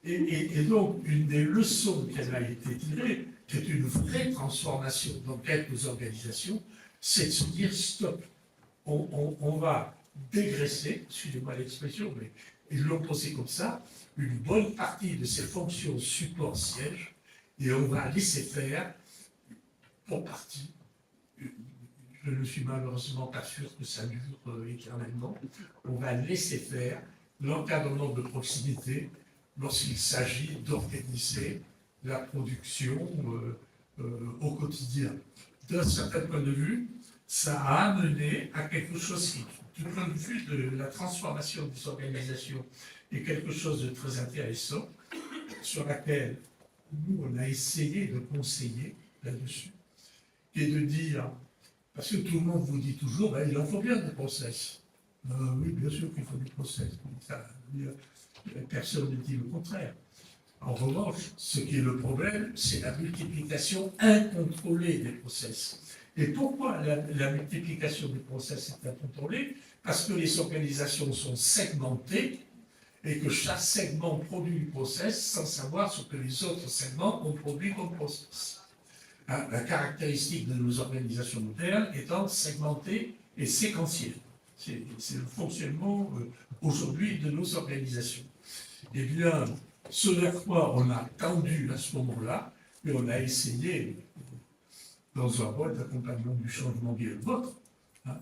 Et donc, une des leçons qui a été tirée, qui est une vraie transformation dans quelques organisations, c'est de se dire stop, on va dégraisser, excusez-moi l'expression, mais ils l'ont posé comme ça, une bonne partie de ces fonctions support-siège, et on va laisser faire, pour partie, je ne suis malheureusement pas sûr que ça dure éternellement, on va laisser faire l'encadrement de proximité lorsqu'il s'agit d'organiser la production au quotidien. D'un certain point de vue, ça a amené à quelque chose qui, du point de vue de la transformation des organisations, est quelque chose de très intéressant, sur laquelle nous, on a essayé de conseiller là-dessus, et de dire, parce que tout le monde vous dit toujours, ben, il en faut bien des process. Oui, bien sûr qu'il faut des process. Personne ne dit le contraire. En revanche, ce qui est le problème, c'est la multiplication incontrôlée des process. Et pourquoi la multiplication des process est incontrôlée? Parce que les organisations sont segmentées et que chaque segment produit du process sans savoir ce que les autres segments ont produit comme process. La caractéristique de nos organisations modernes étant segmentée et séquentielle. C'est le fonctionnement aujourd'hui de nos organisations. Eh bien, ce vers quoi on a tendu à ce moment-là, et on a essayé, dans un rôle d'accompagnement du changement qui est le vôtre, hein,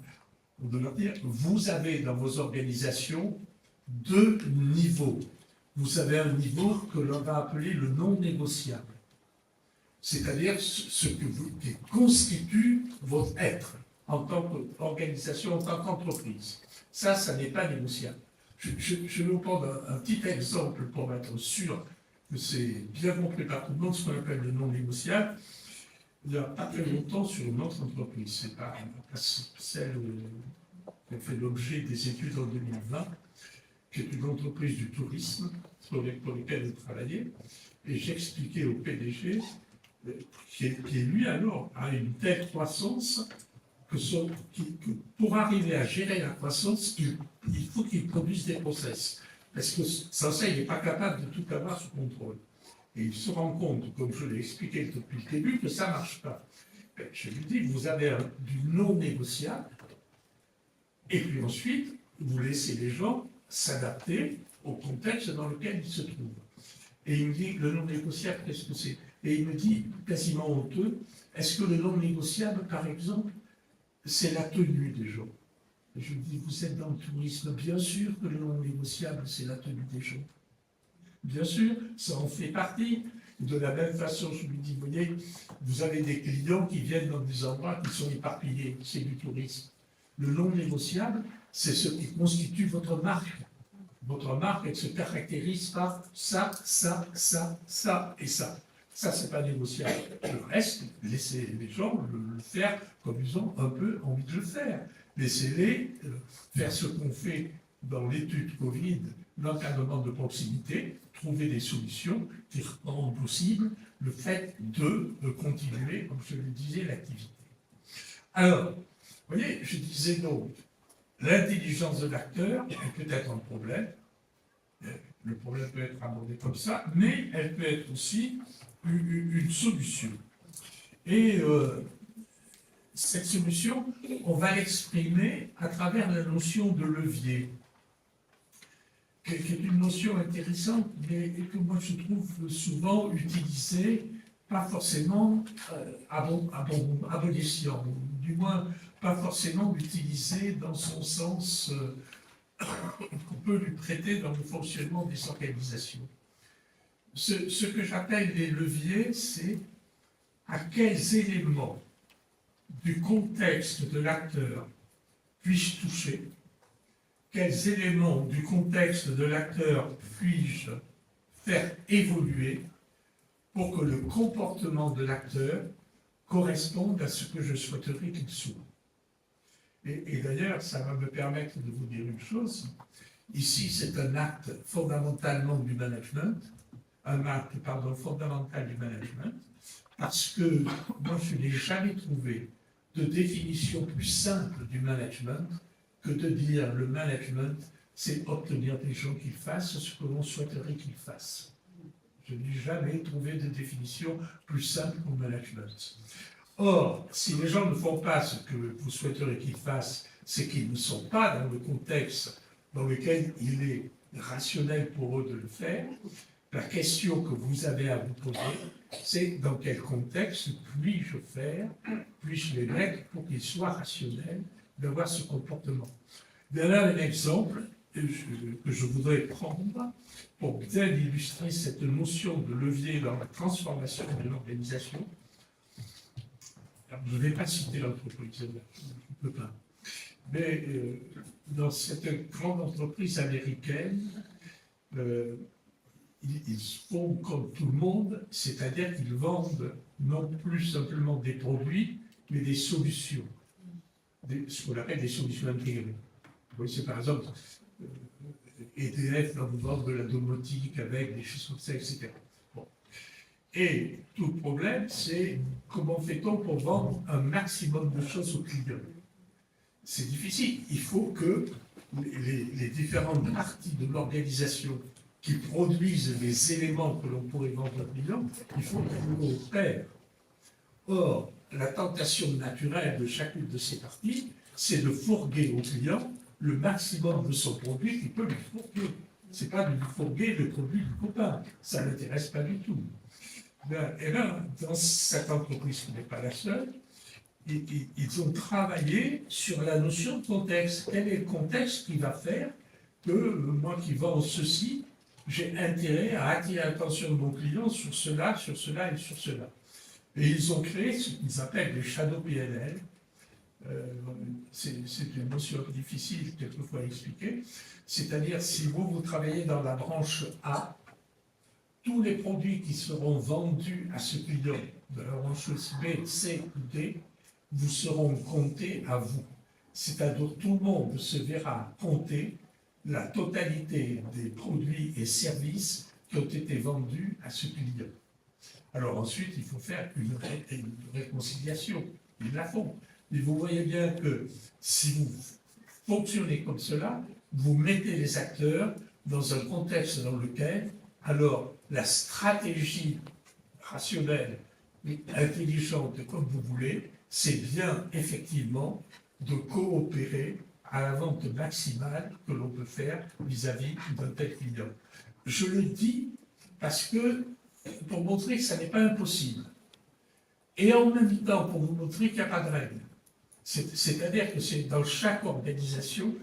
de leur dire, vous avez dans vos organisations deux niveaux. Vous avez un niveau que l'on va appeler le non négociable, c'est-à-dire ce qui constitue votre être en tant qu'organisation, en tant qu'entreprise. Ça n'est pas négociable. Je vais vous prendre un petit exemple pour être sûr que c'est bien compris par tout le monde, ce qu'on appelle le non négociable. Il n'y a pas très longtemps, sur une autre entreprise, c'est pas celle qui a fait l'objet des études en 2020, qui est une entreprise du tourisme pour laquelle je travaillais, et j'expliquais au PDG, qui lui alors a une telle croissance que pour arriver à gérer la croissance, il faut qu'il produise des process. Parce que sans ça, il n'est pas capable de tout avoir sous contrôle. Et il se rend compte, comme je l'ai expliqué depuis le début, que ça ne marche pas. Je lui dis, vous avez du non négociable, et puis ensuite, vous laissez les gens s'adapter au contexte dans lequel ils se trouvent. Et il me dit, le non négociable, qu'est-ce que c'est? Et il me dit, quasiment honteux, est-ce que le non négociable, par exemple, c'est la tenue des gens? Et je lui dis, vous êtes dans le tourisme, bien sûr que le non négociable, c'est la tenue des gens. Bien sûr, ça en fait partie. De la même façon, je lui dis, vous voyez, vous avez des clients qui viennent dans des endroits qui sont éparpillés, c'est du tourisme. Le non négociable, c'est ce qui constitue votre marque. Votre marque, elle se caractérise par ça, ça, ça, ça et ça. Ça, c'est pas négociable. Le reste, laissez les gens le faire comme ils ont un peu envie de le faire. Laissez-les faire ce qu'on fait dans l'étude Covid, l'encadrement de proximité, trouver des solutions qui rendent possible le fait de continuer, comme je le disais, l'activité. Alors, Vous voyez, je disais donc, l'intelligence de l'acteur, elle peut être un problème. Le problème peut être abordé comme ça, mais elle peut être aussi une solution. Et cette solution, on va l'exprimer à travers la notion de levier, qui est une notion intéressante, mais que moi je trouve souvent utilisée, pas forcément à bon escient, ou du moins pas forcément utilisée dans son sens qu'on peut lui prêter dans le fonctionnement des organisations. Ce que j'appelle les leviers, c'est à quels éléments du contexte de l'acteur puis-je toucher, quels éléments du contexte de l'acteur puis-je faire évoluer pour que le comportement de l'acteur corresponde à ce que je souhaiterais qu'il soit. Et d'ailleurs, ça va me permettre de vous dire une chose. Ici, c'est un acte fondamentalement du management, fondamental du management, parce que moi, je n'ai jamais trouvé de définition plus simple du management que de dire le management, c'est obtenir des gens qui fassent ce que l'on souhaiterait qu'ils fassent. Je n'ai jamais trouvé de définition plus simple qu'au management. Or, si les gens ne font pas ce que vous souhaiteriez qu'ils fassent, c'est qu'ils ne sont pas dans le contexte dans lequel il est rationnel pour eux de le faire. La question que vous avez à vous poser, c'est dans quel contexte puis-je faire, puis-je les mettre pour qu'ils soient rationnels d'avoir ce comportement. Voilà un exemple que je voudrais prendre pour bien illustrer cette notion de levier dans la transformation de l'organisation. Je ne vais pas citer l'entreprise, je ne peux pas. Mais dans cette grande entreprise américaine, ils font comme tout le monde, c'est-à-dire qu'ils vendent non plus simplement des produits, mais des solutions, ce qu'on appelle des solutions intégrées. Vous voyez, c'est par exemple EDF va vous vendre de la domotique avec des choses comme ça, etc. Bon. Et tout le problème, c'est comment fait-on pour vendre un maximum de choses aux clients? C'est difficile. Il faut que les différentes parties de l'organisation qui produisent les éléments que l'on pourrait vendre aux clients, il faut qu'ils opèrent. Or, la tentation naturelle de chacune de ces parties, c'est de fourguer au client le maximum de son produit qu'il peut lui fourguer. Ce n'est pas de lui fourguer le produit du copain. Ça ne l'intéresse pas du tout. Et là, dans cette entreprise qui n'est pas la seule, ils ont travaillé sur la notion de contexte. Quel est le contexte qui va faire que moi qui vends ceci, j'ai intérêt à attirer l'attention de mon client sur cela et sur cela. Et ils ont créé ce qu'ils appellent les shadow PNL. C'est une notion difficile quelquefois à expliquer. C'est-à-dire, si vous travaillez dans la branche A, tous les produits qui seront vendus à ce client de la branche B, C ou D, vous seront comptés à vous. C'est-à-dire, tout le monde se verra compter la totalité des produits et services qui ont été vendus à ce client. Alors ensuite, il faut faire une réconciliation. Ils la font. Mais vous voyez bien que si vous fonctionnez comme cela, vous mettez les acteurs dans un contexte dans lequel, alors, la stratégie rationnelle, intelligente, comme vous voulez, c'est bien, effectivement, de coopérer à la vente maximale que l'on peut faire vis-à-vis d'un tel client. Je le dis parce que, pour montrer que ça n'est pas impossible, et en même temps pour vous montrer qu'il n'y a pas de règle. C'est-à-dire que c'est dans chaque organisation,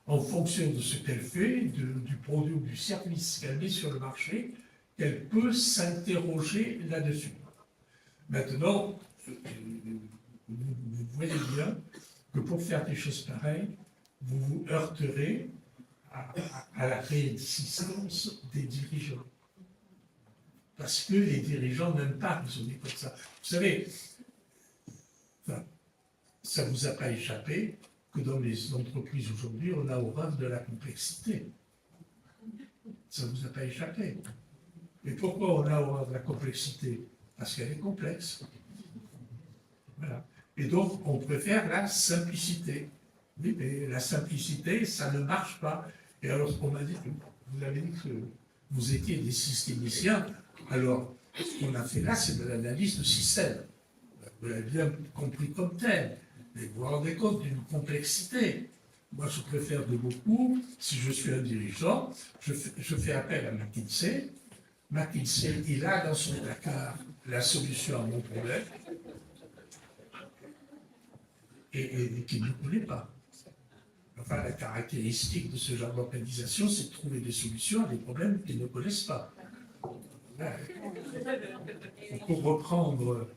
en fonction de ce qu'elle fait, du produit ou du service qu'elle met sur le marché, qu'elle peut s'interroger là-dessus. Maintenant, vous voyez bien que pour faire des choses pareilles, vous vous heurterez à la résistance des dirigeants. Parce que les dirigeants n'aiment pas raisonner comme ça. Vous savez, enfin, ça ne vous a pas échappé que dans les entreprises aujourd'hui, on a horreur de la complexité. Ça ne vous a pas échappé. Et pourquoi on a horreur de la complexité? Parce qu'elle est complexe. Voilà. Et donc, on préfère la simplicité. Oui, mais la simplicité, ça ne marche pas. Et alors, on m'a dit, vous avez dit que vous étiez des systémiciens. Alors, ce qu'on a fait là, c'est de l'analyse de système. Vous l'avez bien compris comme tel. Mais vous vous rendez compte d'une complexité. Moi, je préfère de beaucoup, si je suis un dirigeant, je fais appel à McKinsey. McKinsey, il a dans son placard la solution à mon problème et qu'il ne connaît pas. Enfin, la caractéristique de ce genre d'organisation, c'est de trouver des solutions à des problèmes qu'ils ne connaissent pas. Pour reprendre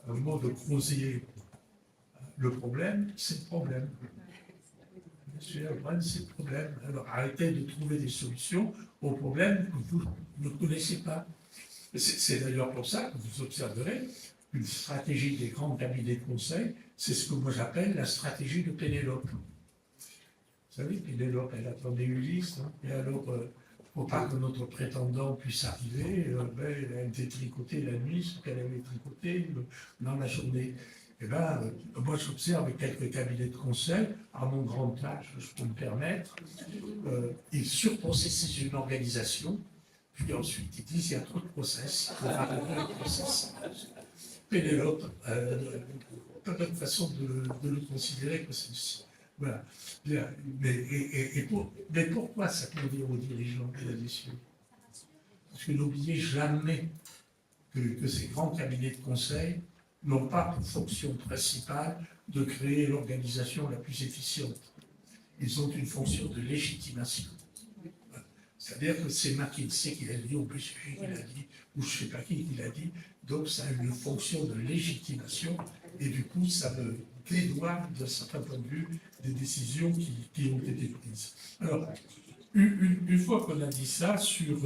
un mot de Crozier, le problème, c'est le problème. Monsieur Erwan, c'est le problème. Alors arrêtez de trouver des solutions aux problèmes que vous ne connaissez pas. C'est d'ailleurs pour ça que vous observerez une stratégie des grands cabinets de conseil, c'est ce que moi j'appelle la stratégie de Pénélope. Vous savez, Pénélope, elle attendait Ulysse, hein, et alors, pour pas que notre prétendant puisse arriver, elle était tricotée la nuit, ce qu'elle avait tricoté dans la journée. Eh bien, moi j'observe quelques cabinets de conseil, à mon grand âge, je peux me permettre, ils surprocessent une organisation, puis ensuite ils disent il y a trop de process, il faut arrêter le process. Pénélope, pas de façon de le considérer que c'est. Voilà. Mais pourquoi ça convient aux dirigeants et aux messieurs? Parce que n'oubliez jamais que ces grands cabinets de conseil n'ont pas pour fonction principale de créer l'organisation la plus efficiente. Ils ont une fonction de légitimation. C'est-à-dire que c'est McKinsey qui l'a dit, ou BCG qui l'a dit, ou je ne sais pas qui l'a dit, donc ça a une fonction de légitimation, et du coup ça me plaidoie d'un certain point de vue des décisions qui ont été prises. Alors, une fois qu'on a dit ça sur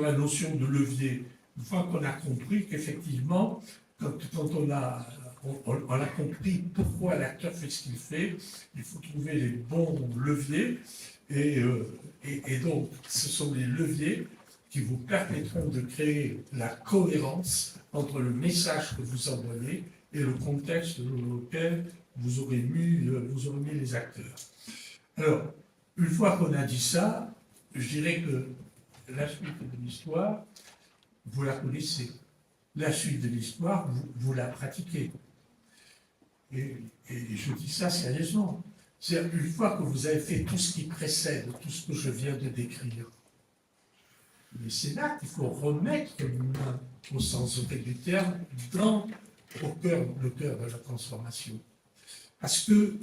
la notion de levier, une fois qu'on a compris qu'effectivement, quand on a compris pourquoi l'acteur fait ce qu'il fait, il faut trouver les bons leviers, et donc ce sont les leviers qui vous permettront de créer la cohérence entre le message que vous envoyez et le contexte dans lequel vous aurez mis les acteurs. Alors, une fois qu'on a dit ça, je dirais que la suite de l'histoire, vous la connaissez. La suite de l'histoire, vous la pratiquez. Et je dis ça sérieusement. C'est-à-dire, une fois que vous avez fait tout ce qui précède, tout ce que je viens de décrire, mais c'est là qu'il faut remettre l'humain, au sens vrai du terme, le cœur de la transformation. Parce que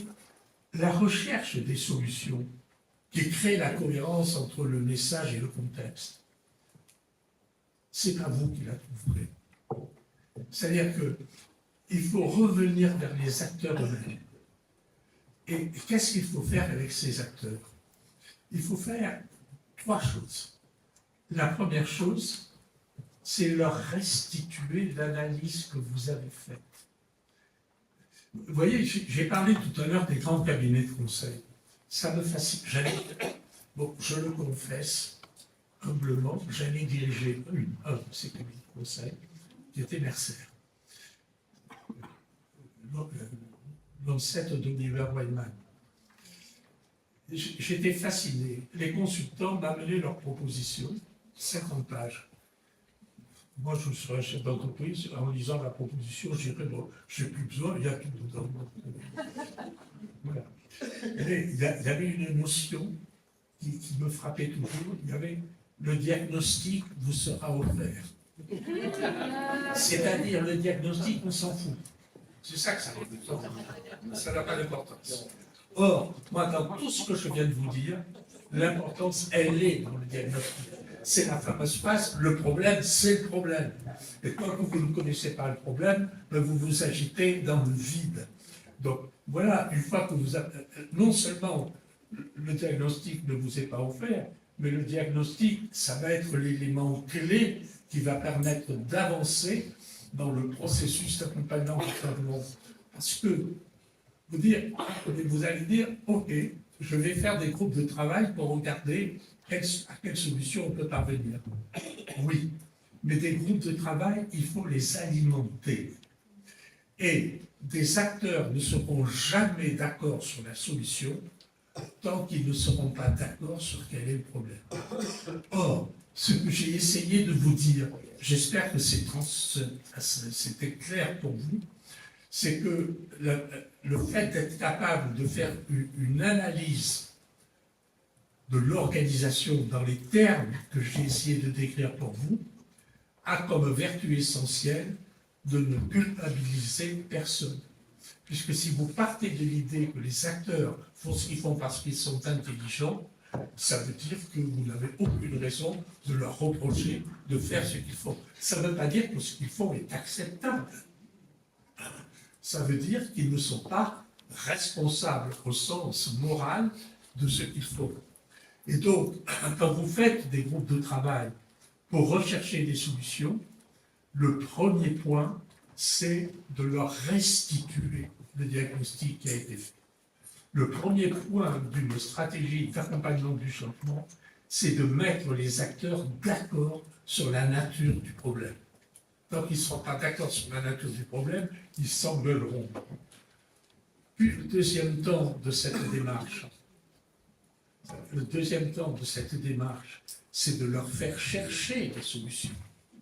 la recherche des solutions qui créent la cohérence entre le message et le contexte, c'est pas vous qui la trouverez. C'est-à-dire qu'il faut revenir vers les acteurs eux-mêmes. Et qu'est-ce qu'il faut faire avec ces acteurs? Il faut faire trois choses. La première chose, c'est leur restituer l'analyse que vous avez faite. Vous voyez, j'ai parlé tout à l'heure des grands cabinets de conseil. Ça me fascine. Bon, je le confesse, humblement, j'allais diriger un de ces cabinets de conseil, qui était Mercer. L'ancêtre d'Oliver Wyman. J'étais fasciné. Les consultants m'amenaient leurs propositions, 50 pages. Moi, je serais chef d'entreprise, en lisant la proposition, je dirais, bon, je n'ai plus besoin, il y a tout dedans. Voilà. Il y avait une notion qui me frappait toujours, il y avait le diagnostic vous sera offert. C'est-à-dire, le diagnostic, on s'en fout. C'est ça que ça veut dire. Ça n'a pas d'importance. Or, moi, dans tout ce que je viens de vous dire, l'importance, elle est dans le diagnostic. C'est la fameuse phrase, le problème, c'est le problème. Et quand vous ne connaissez pas le problème, vous vous agitez dans le vide. Donc, voilà, une fois que vous avez... Non seulement le diagnostic ne vous est pas offert, mais le diagnostic, ça va être l'élément clé qui va permettre d'avancer dans le processus d'accompagnement du changement. Parce que vous allez dire, ok, je vais faire des groupes de travail pour regarder à quelle solution on peut parvenir. Oui, mais des groupes de travail, il faut les alimenter. Et des acteurs ne seront jamais d'accord sur la solution tant qu'ils ne seront pas d'accord sur quel est le problème. Or, ce que j'ai essayé de vous dire, j'espère que c'était clair pour vous, c'est que le fait d'être capable de faire une analyse de l'organisation dans les termes que j'ai essayé de décrire pour vous a comme vertu essentielle de ne culpabiliser personne. Puisque si vous partez de l'idée que les acteurs font ce qu'ils font parce qu'ils sont intelligents, ça veut dire que vous n'avez aucune raison de leur reprocher de faire ce qu'ils font. Ça ne veut pas dire que ce qu'ils font est acceptable. Ça veut dire qu'ils ne sont pas responsables au sens moral de ce qu'ils font. Et donc, quand vous faites des groupes de travail pour rechercher des solutions, le premier point, c'est de leur restituer le diagnostic qui a été fait. Le premier point d'une stratégie d'accompagnement du changement, c'est de mettre les acteurs d'accord sur la nature du problème. Tant qu'ils ne seront pas d'accord sur la nature du problème, ils s'engueuleront. Puis le deuxième temps de cette démarche, c'est de leur faire chercher des solutions.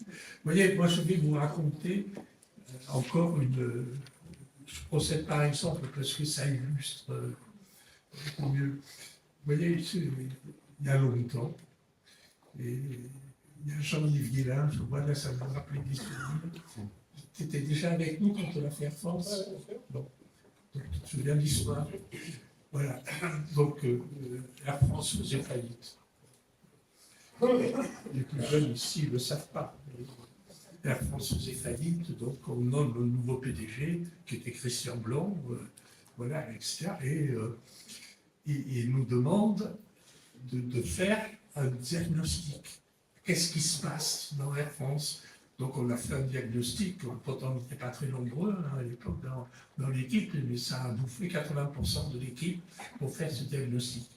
Vous voyez, moi je vais vous raconter encore une... Je procède par exemple parce que ça illustre mieux. Vous voyez, il y a longtemps, et il y a Jean-Yves Guélin, je vois là, ça me rappelle des souvenirs. Tu étais déjà avec nous quand on a fait Air France. Bon. Donc, tu te souviens de l'histoire. Voilà. Donc, Air France faisait faillite. Les plus jeunes ici ne le savent pas. Air France faisait faillite, donc on nomme le nouveau PDG, qui était Christian Blanc, voilà, etc. Et il nous demande de faire un diagnostic. Qu'est-ce qui se passe dans Air France? Donc on a fait un diagnostic, pourtant on n'était pas très nombreux hein, à l'époque dans l'équipe, mais ça a bouffé 80% de l'équipe pour faire ce diagnostic.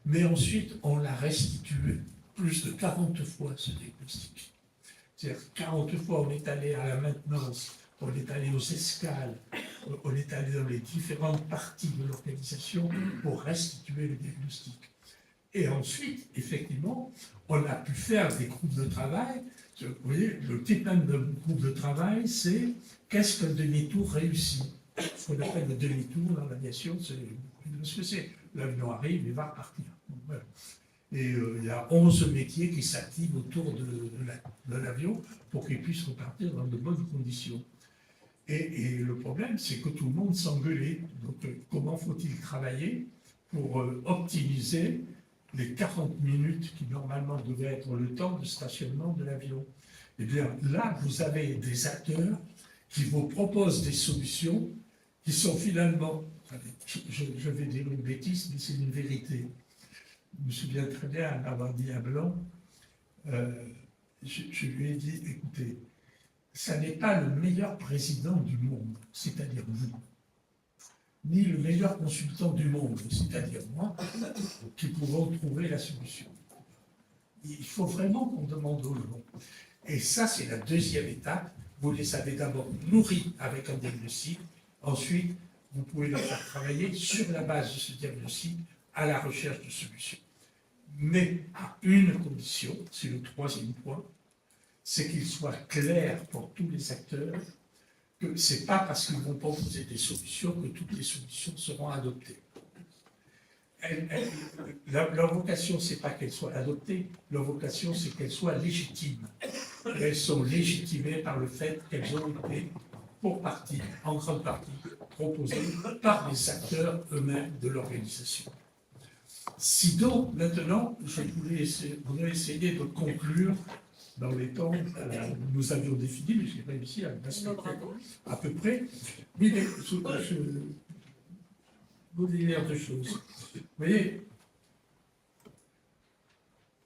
Mais ensuite, on l'a restitué plus de 40 fois, ce diagnostic. C'est-à-dire 40 fois, on est allé à la maintenance, on est allé aux escales, on est allé dans les différentes parties de l'organisation pour restituer le diagnostic. Et ensuite, effectivement, on a pu faire des groupes de travail. Vous voyez, le type même de groupe de travail, c'est qu'est-ce qu'un demi-tour réussi? Ce qu'on appelle le demi-tour dans l'aviation, c'est ce que c'est. L'avion arrive et va repartir. Voilà. Et il y a 11 métiers qui s'activent autour de l'avion pour qu'il puisse repartir dans de bonnes conditions. Et le problème, c'est que tout le monde s'engueulait. Donc, comment faut-il travailler pour optimiser les 40 minutes qui normalement devaient être le temps de stationnement de l'avion? Eh bien, là, vous avez des acteurs qui vous proposent des solutions qui sont finalement, je vais dire une bêtise, mais c'est une vérité. Je me souviens très bien avoir dit à Blanc, je lui ai dit, écoutez, ça n'est pas le meilleur président du monde, c'est-à-dire vous, ni le meilleur consultant du monde, c'est-à-dire moi, qui pourront trouver la solution. Il faut vraiment qu'on demande aux gens. Et ça, c'est la deuxième étape. Vous les avez d'abord nourris avec un diagnostic. Ensuite, vous pouvez les faire travailler sur la base de ce diagnostic à la recherche de solutions. Mais à une condition, c'est le troisième point, c'est qu'il soit clair pour tous les acteurs que ce n'est pas parce qu'ils vont proposer des solutions que toutes les solutions seront adoptées. Leur vocation, ce n'est pas qu'elles soient adoptées, leur vocation, c'est qu'elles soient légitimes. Et elles sont légitimées par le fait qu'elles ont été, pour partie, en grande partie, proposées par les acteurs eux-mêmes de l'organisation. Si donc, maintenant, je voulais essayer de conclure dans les temps que nous avions définis, mais je n'ai pas réussi à le respecter à peu près. Oui, mais je voulais dire deux choses. Vous voyez,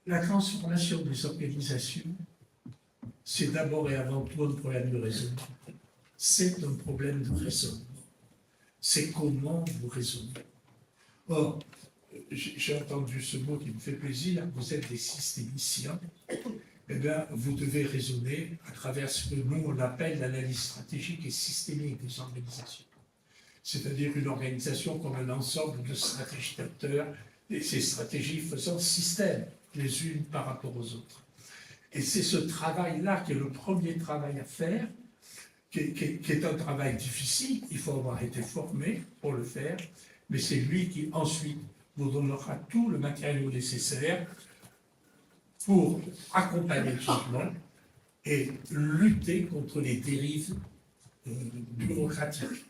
la transformation des organisations, c'est d'abord et avant tout un problème de raisonnement. C'est un problème de raisonnement. C'est comment vous raisonnez. Or, j'ai entendu ce mot qui me fait plaisir, vous êtes des systémiciens. eh bien, vous devez raisonner à travers ce que nous, on appelle l'analyse stratégique et systémique des organisations. C'est-à-dire une organisation comme un ensemble de stratégies d'acteurs, et ces stratégies faisant système les unes par rapport aux autres. Et c'est ce travail-là qui est le premier travail à faire, qui est un travail difficile, il faut avoir été formé pour le faire, mais c'est lui qui ensuite vous donnera tout le matériau nécessaire pour accompagner le changement et lutter contre les dérives bureaucratiques.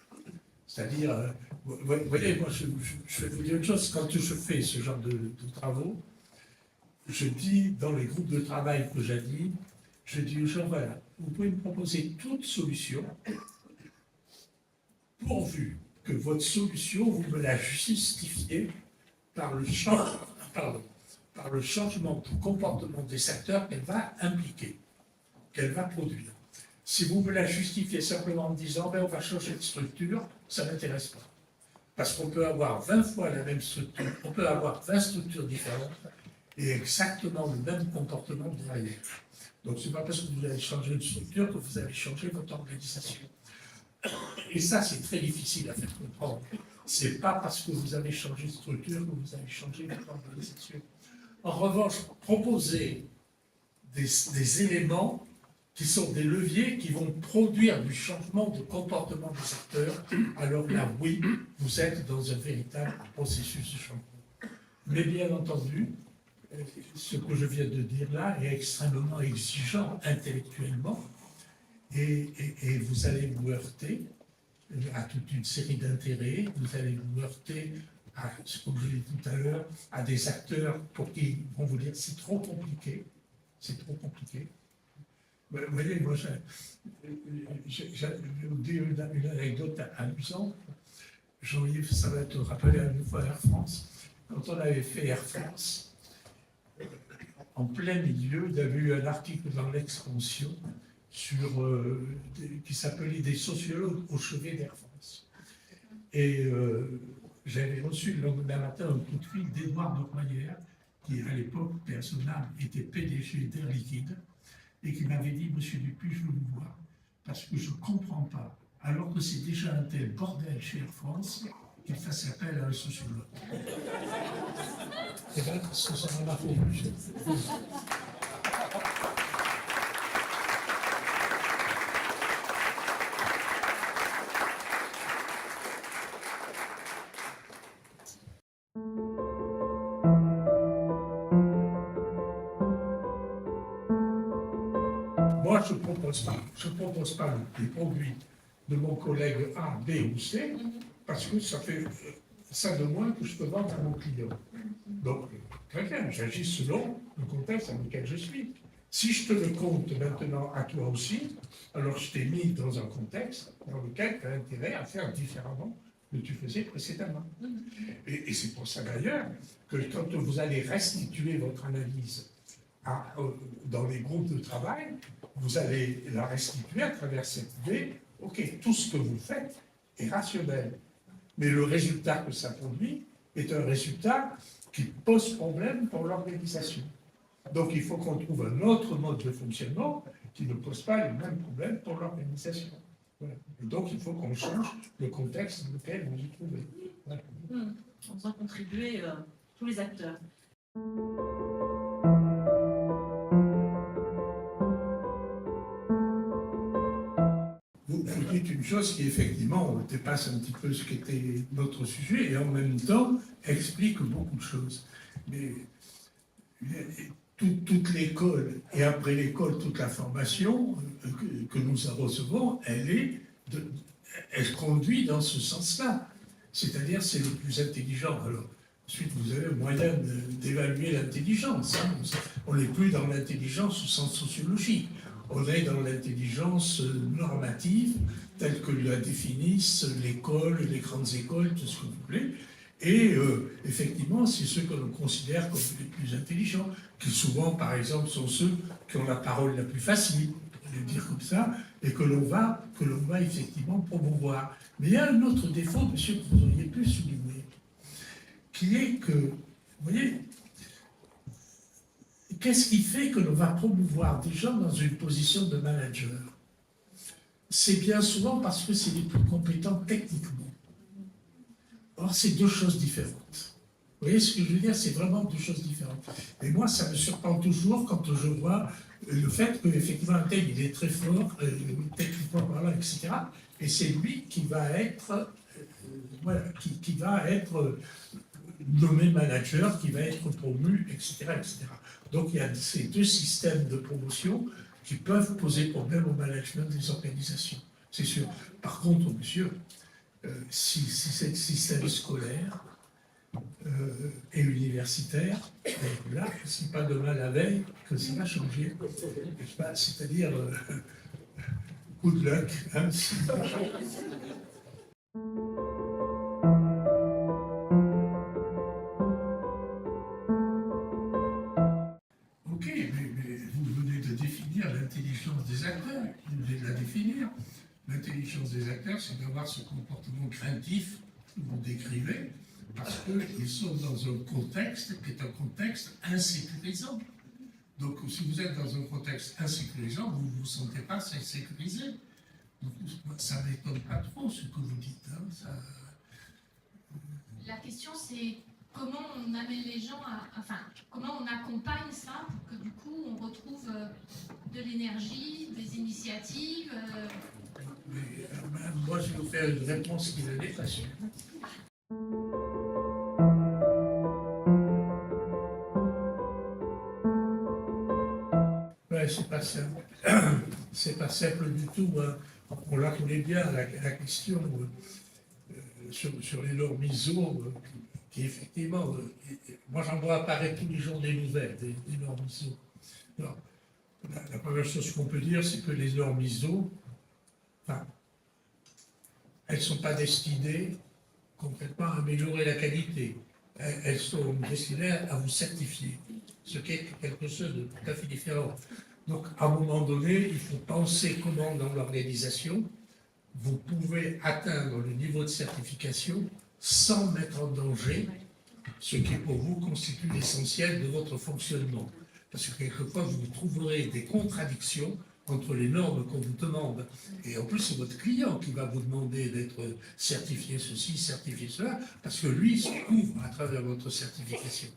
C'est-à-dire, vous voyez, moi je vais vous dire une chose, quand je fais ce genre de travaux, je dis dans les groupes de travail que j'anime, je dis aux gens, voilà, vous pouvez me proposer toute solution, pourvu que votre solution, vous me la justifiez par le changement de comportement des acteurs qu'elle va impliquer, qu'elle va produire. Si vous me la justifiez simplement en disant, ben, on va changer de structure, ça ne m'intéresse pas. Parce qu'on peut avoir 20 fois la même structure, on peut avoir 20 structures différentes et exactement le même comportement derrière. Donc, ce n'est pas parce que vous allez changer de structure que vous allez changer votre organisation. Et ça, c'est très difficile à faire comprendre. Ce n'est pas parce que vous avez changé de structure que vous allez changer votre organisation. En revanche, proposer des éléments qui sont des leviers qui vont produire du changement de comportement des acteurs, alors là, oui, vous êtes dans un véritable processus de changement. Mais bien entendu, ce que je viens de dire là est extrêmement exigeant intellectuellement et vous allez vous heurter à toute une série d'intérêts, vous allez vous heurter à, comme je l'ai dit tout à l'heure, à des acteurs pour qui vont vous dire c'est trop compliqué, c'est trop compliqué. Vous voyez, moi, je vais vous dire une anecdote amusante. Jean-Yves, ça va te rappeler à une fois Air France. Quand on avait fait Air France, en plein milieu, il y avait eu un article dans l'Expansion qui s'appelait « Des sociologues au chevet d'Air France ». Et j'avais reçu le lendemain matin un coup de fil d'Edouard de Royer, qui à l'époque, personnel, était PDG d'Air Liquide, et qui m'avait dit, Monsieur Dupuis, je veux vous voir, parce que je ne comprends pas, alors que c'est déjà un tel bordel chez Air France, qu'il fasse appel à un sociologue. Et bien, ça m'a fait. Moi, je ne propose pas les produits de mon collègue A, B ou C, parce que ça fait ça de moins que je peux vendre à mon client. Donc, très bien, j'agis selon le contexte dans lequel je suis. Si je te le compte maintenant à toi aussi, alors je t'ai mis dans un contexte dans lequel tu as intérêt à faire différemment que tu faisais précédemment. Et c'est pour ça d'ailleurs que quand vous allez restituer votre analyse dans les groupes de travail, vous allez la restituer à travers cette idée, ok, tout ce que vous faites est rationnel, mais le résultat que ça produit est un résultat qui pose problème pour l'organisation. Donc il faut qu'on trouve un autre mode de fonctionnement qui ne pose pas les mêmes problèmes pour l'organisation. Voilà. Et donc il faut qu'on change le contexte dans lequel vous vous trouvez. Voilà. En faisant contribuer tous les acteurs. Vous dites une chose qui effectivement dépasse un petit peu ce qu'était notre sujet et en même temps explique beaucoup de choses. Mais toute l'école et après l'école, toute la formation que nous recevons, elle conduit dans ce sens-là. C'est-à-dire c'est le plus intelligent. Alors, ensuite, vous avez le moyen d'évaluer l'intelligence. Hein. On n'est plus dans l'intelligence au sens sociologique. On est dans l'intelligence normative, telle que la définissent l'école, les grandes écoles, tout ce que vous voulez. Et effectivement, c'est ceux que l'on considère comme les plus intelligents, qui souvent, par exemple, sont ceux qui ont la parole la plus facile, on va le dire comme ça, et que l'on va effectivement promouvoir. Mais il y a un autre défaut, monsieur, que vous auriez pu souligner, qui est que, vous voyez, qu'est-ce qui fait que l'on va promouvoir des gens dans une position de manager? C'est bien souvent parce que c'est les plus compétents techniquement. Or, c'est deux choses différentes. Vous voyez ce que je veux dire? C'est vraiment deux choses différentes. Et moi, ça me surprend toujours quand je vois le fait qu'effectivement, un tel, il est très fort, techniquement parlant, etc. Et c'est lui qui va être, voilà, qui va être nommé manager, qui va être promu, etc., etc. Donc, il y a ces deux systèmes de promotion qui peuvent poser problème au management des organisations, c'est sûr. Par contre, monsieur, si c'est le système scolaire et universitaire, là, ce n'est pas demain la veille que ça va changer. C'est-à-dire, good luck. Hein, Ok, mais vous venez de définir l'intelligence des acteurs, vous venez de la définir. L'intelligence des acteurs, c'est d'avoir ce comportement craintif que vous décrivez, parce qu'ils sont dans un contexte qui est un contexte insécurisant. Donc, si vous êtes dans un contexte insécurisant, vous ne vous sentez pas sécurisé. Donc, ça ne m'étonne pas trop ce que vous dites. Hein, ça... La question, c'est comment on amène les gens enfin, comment on accompagne ça pour que du coup, on retrouve de l'énergie, des initiatives. Mais, moi, je vais vous faire une réponse qui est facile. Ouais, c'est pas simple. C'est pas simple du tout. Hein. On la connaît bien, la question sur les normes ISO, qui effectivement, moi j'en vois apparaître tous les jours des nouvelles, des normes ISO. Alors, la première chose qu'on peut dire, c'est que les normes ISO, enfin, elles ne sont pas destinées concrètement à améliorer la qualité. Elles sont destinées à vous certifier, ce qui est quelque chose de tout à fait différent. Donc, à un moment donné, il faut penser comment, dans l'organisation, vous pouvez atteindre le niveau de certification sans mettre en danger ce qui, pour vous, constitue l'essentiel de votre fonctionnement. Parce que quelquefois, vous trouverez des contradictions entre les normes qu'on vous demande. Et en plus, c'est votre client qui va vous demander d'être certifié ceci, certifié cela, parce que lui se couvre à travers votre certification.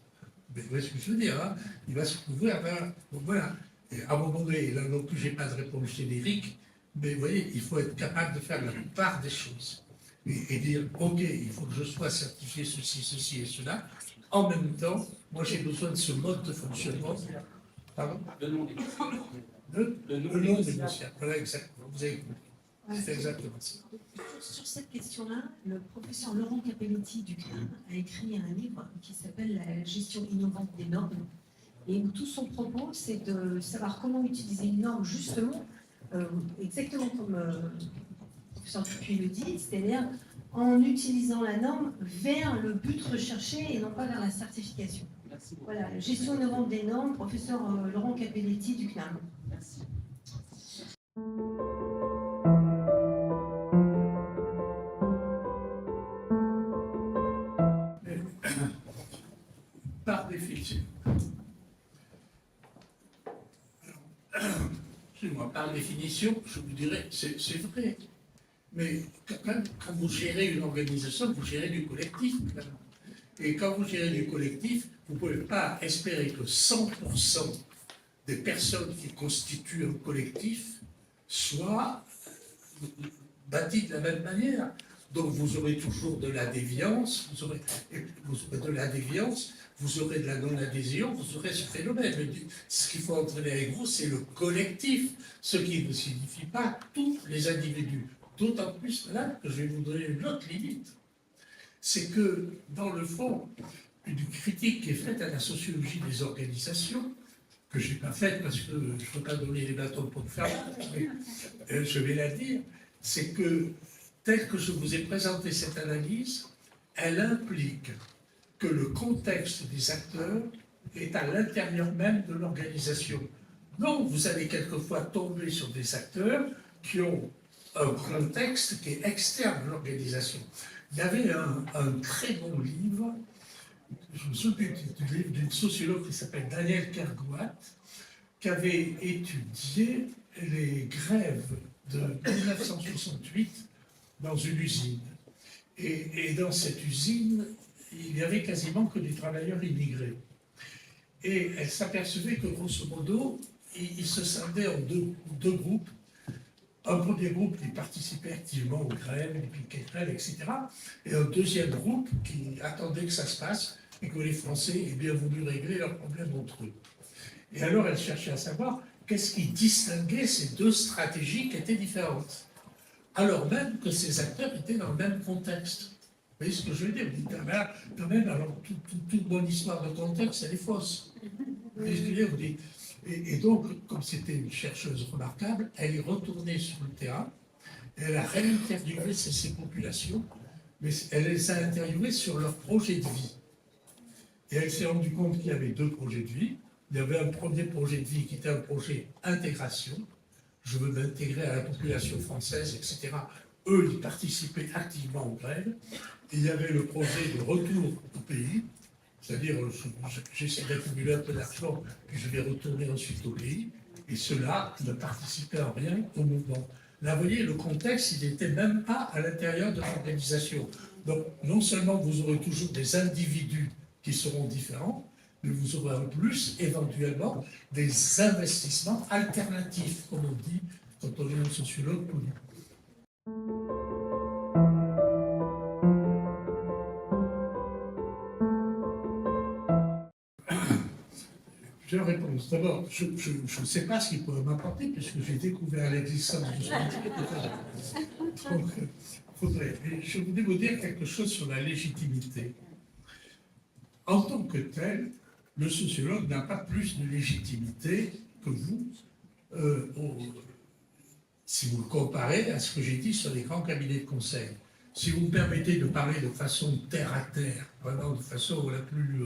Mais vous voyez ce que je veux dire, hein? Il va se couvrir à travers... Donc voilà. Et à un moment donné, là non plus, je n'ai pas de réponse générique, mais vous voyez, il faut être capable de faire la part des choses. Et dire, OK, il faut que je sois certifié ceci et cela. En même temps, moi j'ai besoin de ce mode de fonctionnement. Pardon? Le nom des Le nom des négociables. Voilà, exactement. Vous avez compris. C'est exactement ça. Sur cette question-là, le professeur Laurent Capelletti du CNAM a écrit un livre qui s'appelle La gestion innovante des normes. Et où tout son propos, c'est de savoir comment utiliser une norme justement, exactement comme le professeur Dupuis le dit, c'est-à-dire en utilisant la norme vers le but recherché et non pas vers la certification. Merci beaucoup. Voilà, la gestion innovante des normes, professeur Laurent Capelletti du CNAM. Merci. Par définition. Excusez-moi, par définition, je vous dirais, c'est vrai. Mais quand vous gérez une organisation, vous gérez du collectif. Et quand vous gérez du collectif, vous ne pouvez pas espérer que 100% des personnes qui constituent un collectif soient bâties de la même manière. Donc vous aurez toujours de la déviance, vous aurez de la déviance, vous aurez de la non-adhésion, vous aurez ce phénomène. Mais ce qu'il faut entraîner avec vous, c'est le collectif, ce qui ne signifie pas tous les individus. D'autant plus, là, que je vais vous donner une autre limite. C'est que, dans le fond, une critique qui est faite à la sociologie des organisations, que je n'ai pas faite parce que je ne peux pas donner les bâtons pour le faire, mais je vais la dire, c'est que, tel que je vous ai présenté cette analyse, elle implique que le contexte des acteurs est à l'intérieur même de l'organisation. Donc, vous allez quelquefois tomber sur des acteurs qui ont un contexte qui est externe à l'organisation. Il y avait un très bon livre je me souviens du livre d'une sociologue qui s'appelle Danielle Kergouat, qui avait étudié les grèves de 1968 dans une usine. Et dans cette usine, il n'y avait quasiment que des travailleurs immigrés. Et elle s'apercevait que, grosso modo, ils se scindaient en deux groupes. Un premier groupe qui participait activement aux grèves, les piquets de grève, etc. Et un deuxième groupe qui attendait que ça se passe et que les Français aient bien voulu régler leurs problèmes entre eux. Et alors, elle cherchait à savoir qu'est-ce qui distinguait ces deux stratégies qui étaient différentes, alors même que ces acteurs étaient dans le même contexte. Vous voyez ce que je veux dire? Vous dites, quand même, alors, toute bonne histoire de contexte, elle est fausse. Vous voyez ce que je veux dire? Vous dites, et donc, comme c'était une chercheuse remarquable, elle est retournée sur le terrain, et elle a réinterviewé ces populations, mais elle les a interviewées sur leur projet de vie. Et elle s'est rendue compte qu'il y avait deux projets de vie. Il y avait un premier projet de vie qui était un projet intégration. Je veux m'intégrer à la population française, etc. Eux, ils participaient activement aux grèves. Et il y avait le projet de retour au pays, c'est-à-dire j'essaie d'accumuler un peu d'argent, puis je vais retourner ensuite au pays. Et ceux-là ne participaient en rien au mouvement. Là, vous voyez, le contexte, il n'était même pas à l'intérieur de l'organisation. Donc, non seulement vous aurez toujours des individus qui seront différents, mais vous aurez en plus, éventuellement, des investissements alternatifs, comme on dit quand on est un sociologue politique. Plusieurs réponses. D'abord, je ne sais pas ce qu'il pourrait m'apporter, puisque j'ai découvert l'existence de ce métier. Donc, faudrait. Mais je voulais vous dire quelque chose sur la légitimité. En tant que tel, le sociologue n'a pas plus de légitimité que vous, si vous le comparez à ce que j'ai dit sur les grands cabinets de conseil. Si vous me permettez de parler de façon terre à terre, vraiment de façon la plus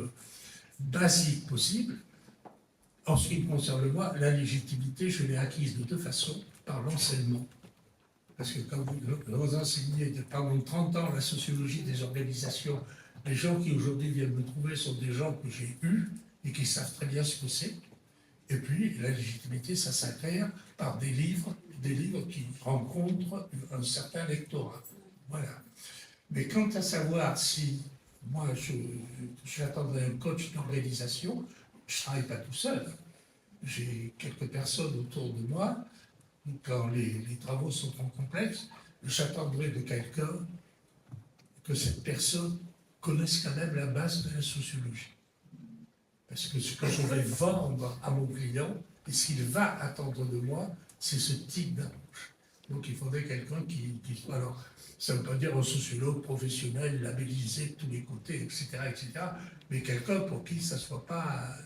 basique possible, en ce qui me concerne moi, la légitimité, je l'ai acquise de deux façons, par l'enseignement. Parce que quand vous enseignez pendant 30 ans la sociologie des organisations, les gens qui aujourd'hui viennent me trouver sont des gens que j'ai eus et qui savent très bien ce que c'est. Et puis, la légitimité, ça s'acquiert par des livres qui rencontrent un certain lectorat. Voilà. Mais quant à savoir si moi, j'attendrais un coach d'organisation, je ne travaille pas tout seul. J'ai quelques personnes autour de moi. Quand les travaux sont trop complexes, j'attendrai de quelqu'un que cette personne connaisse quand même la base de la sociologie. Parce que ce que je vais vendre à mon client, et ce qu'il va attendre de moi, c'est ce type d'approche. Donc il faudrait quelqu'un qui soit... Alors, ça ne veut pas dire un sociologue professionnel, labellisé de tous les côtés, etc., etc., mais quelqu'un pour qui ça ne soit pas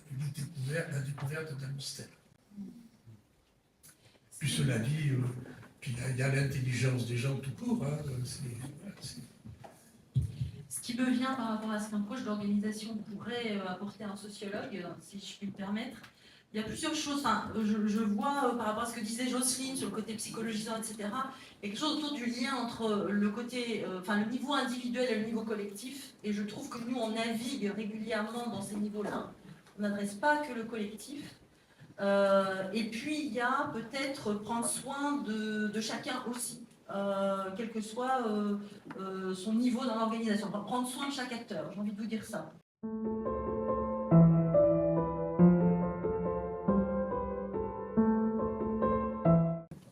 la découverte d'un mystère. Puis cela dit, il y a l'intelligence des gens tout court. Hein, Ce qui me vient par rapport à ce qu'un coach d'organisation pourrait apporter à un sociologue, si je puis me permettre, il y a plusieurs choses. Enfin, je vois par rapport à ce que disait Jocelyne sur le côté psychologisant, etc., quelque chose autour du lien entre le côté, le niveau individuel et le niveau collectif. Et je trouve que nous, on navigue régulièrement dans ces niveaux-là. On n'adresse pas que le collectif. Et puis, il y a peut-être prendre soin de chacun aussi. Quel que soit son niveau dans l'organisation. Enfin, prendre soin de chaque acteur, j'ai envie de vous dire ça.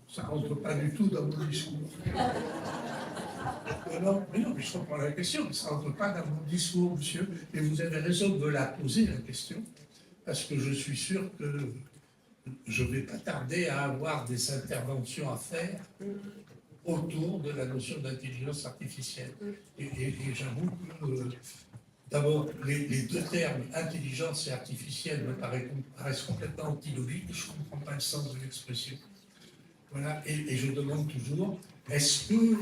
Ça ne rentre pas du tout dans mon discours. Mais non, mais je comprends la question, mais ça ne rentre pas dans mon discours, monsieur. Et vous avez raison de me la poser, la question, parce que je suis sûr que je ne vais pas tarder à avoir des interventions à faire autour de la notion d'intelligence artificielle. Et j'avoue que, d'abord, les deux termes, intelligence et artificielle, me paraissent complètement antilogiques. Je ne comprends pas le sens de l'expression. Voilà. Et je demande toujours, est-ce que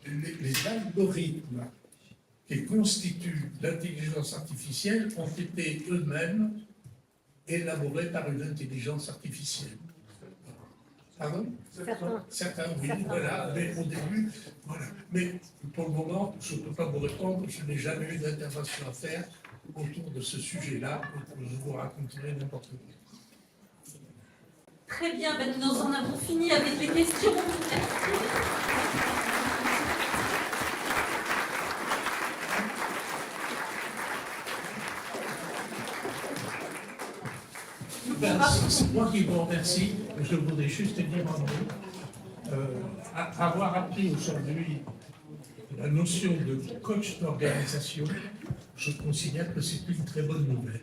les algorithmes qui constituent l'intelligence artificielle ont été eux-mêmes élaborés par une intelligence artificielle? Pardon? Certains, oui, Certains. voilà, mais au début, voilà. Mais pour le moment, je ne peux pas vous répondre, je n'ai jamais eu d'intervention à faire autour de ce sujet-là, donc je vous raconterai n'importe quoi. Très bien, ben nous en avons fini avec les questions. C'est moi qui vous remercie. Je voudrais juste dire un mot. Avoir appris aujourd'hui la notion de coach d'organisation, je considère que c'est une très bonne nouvelle.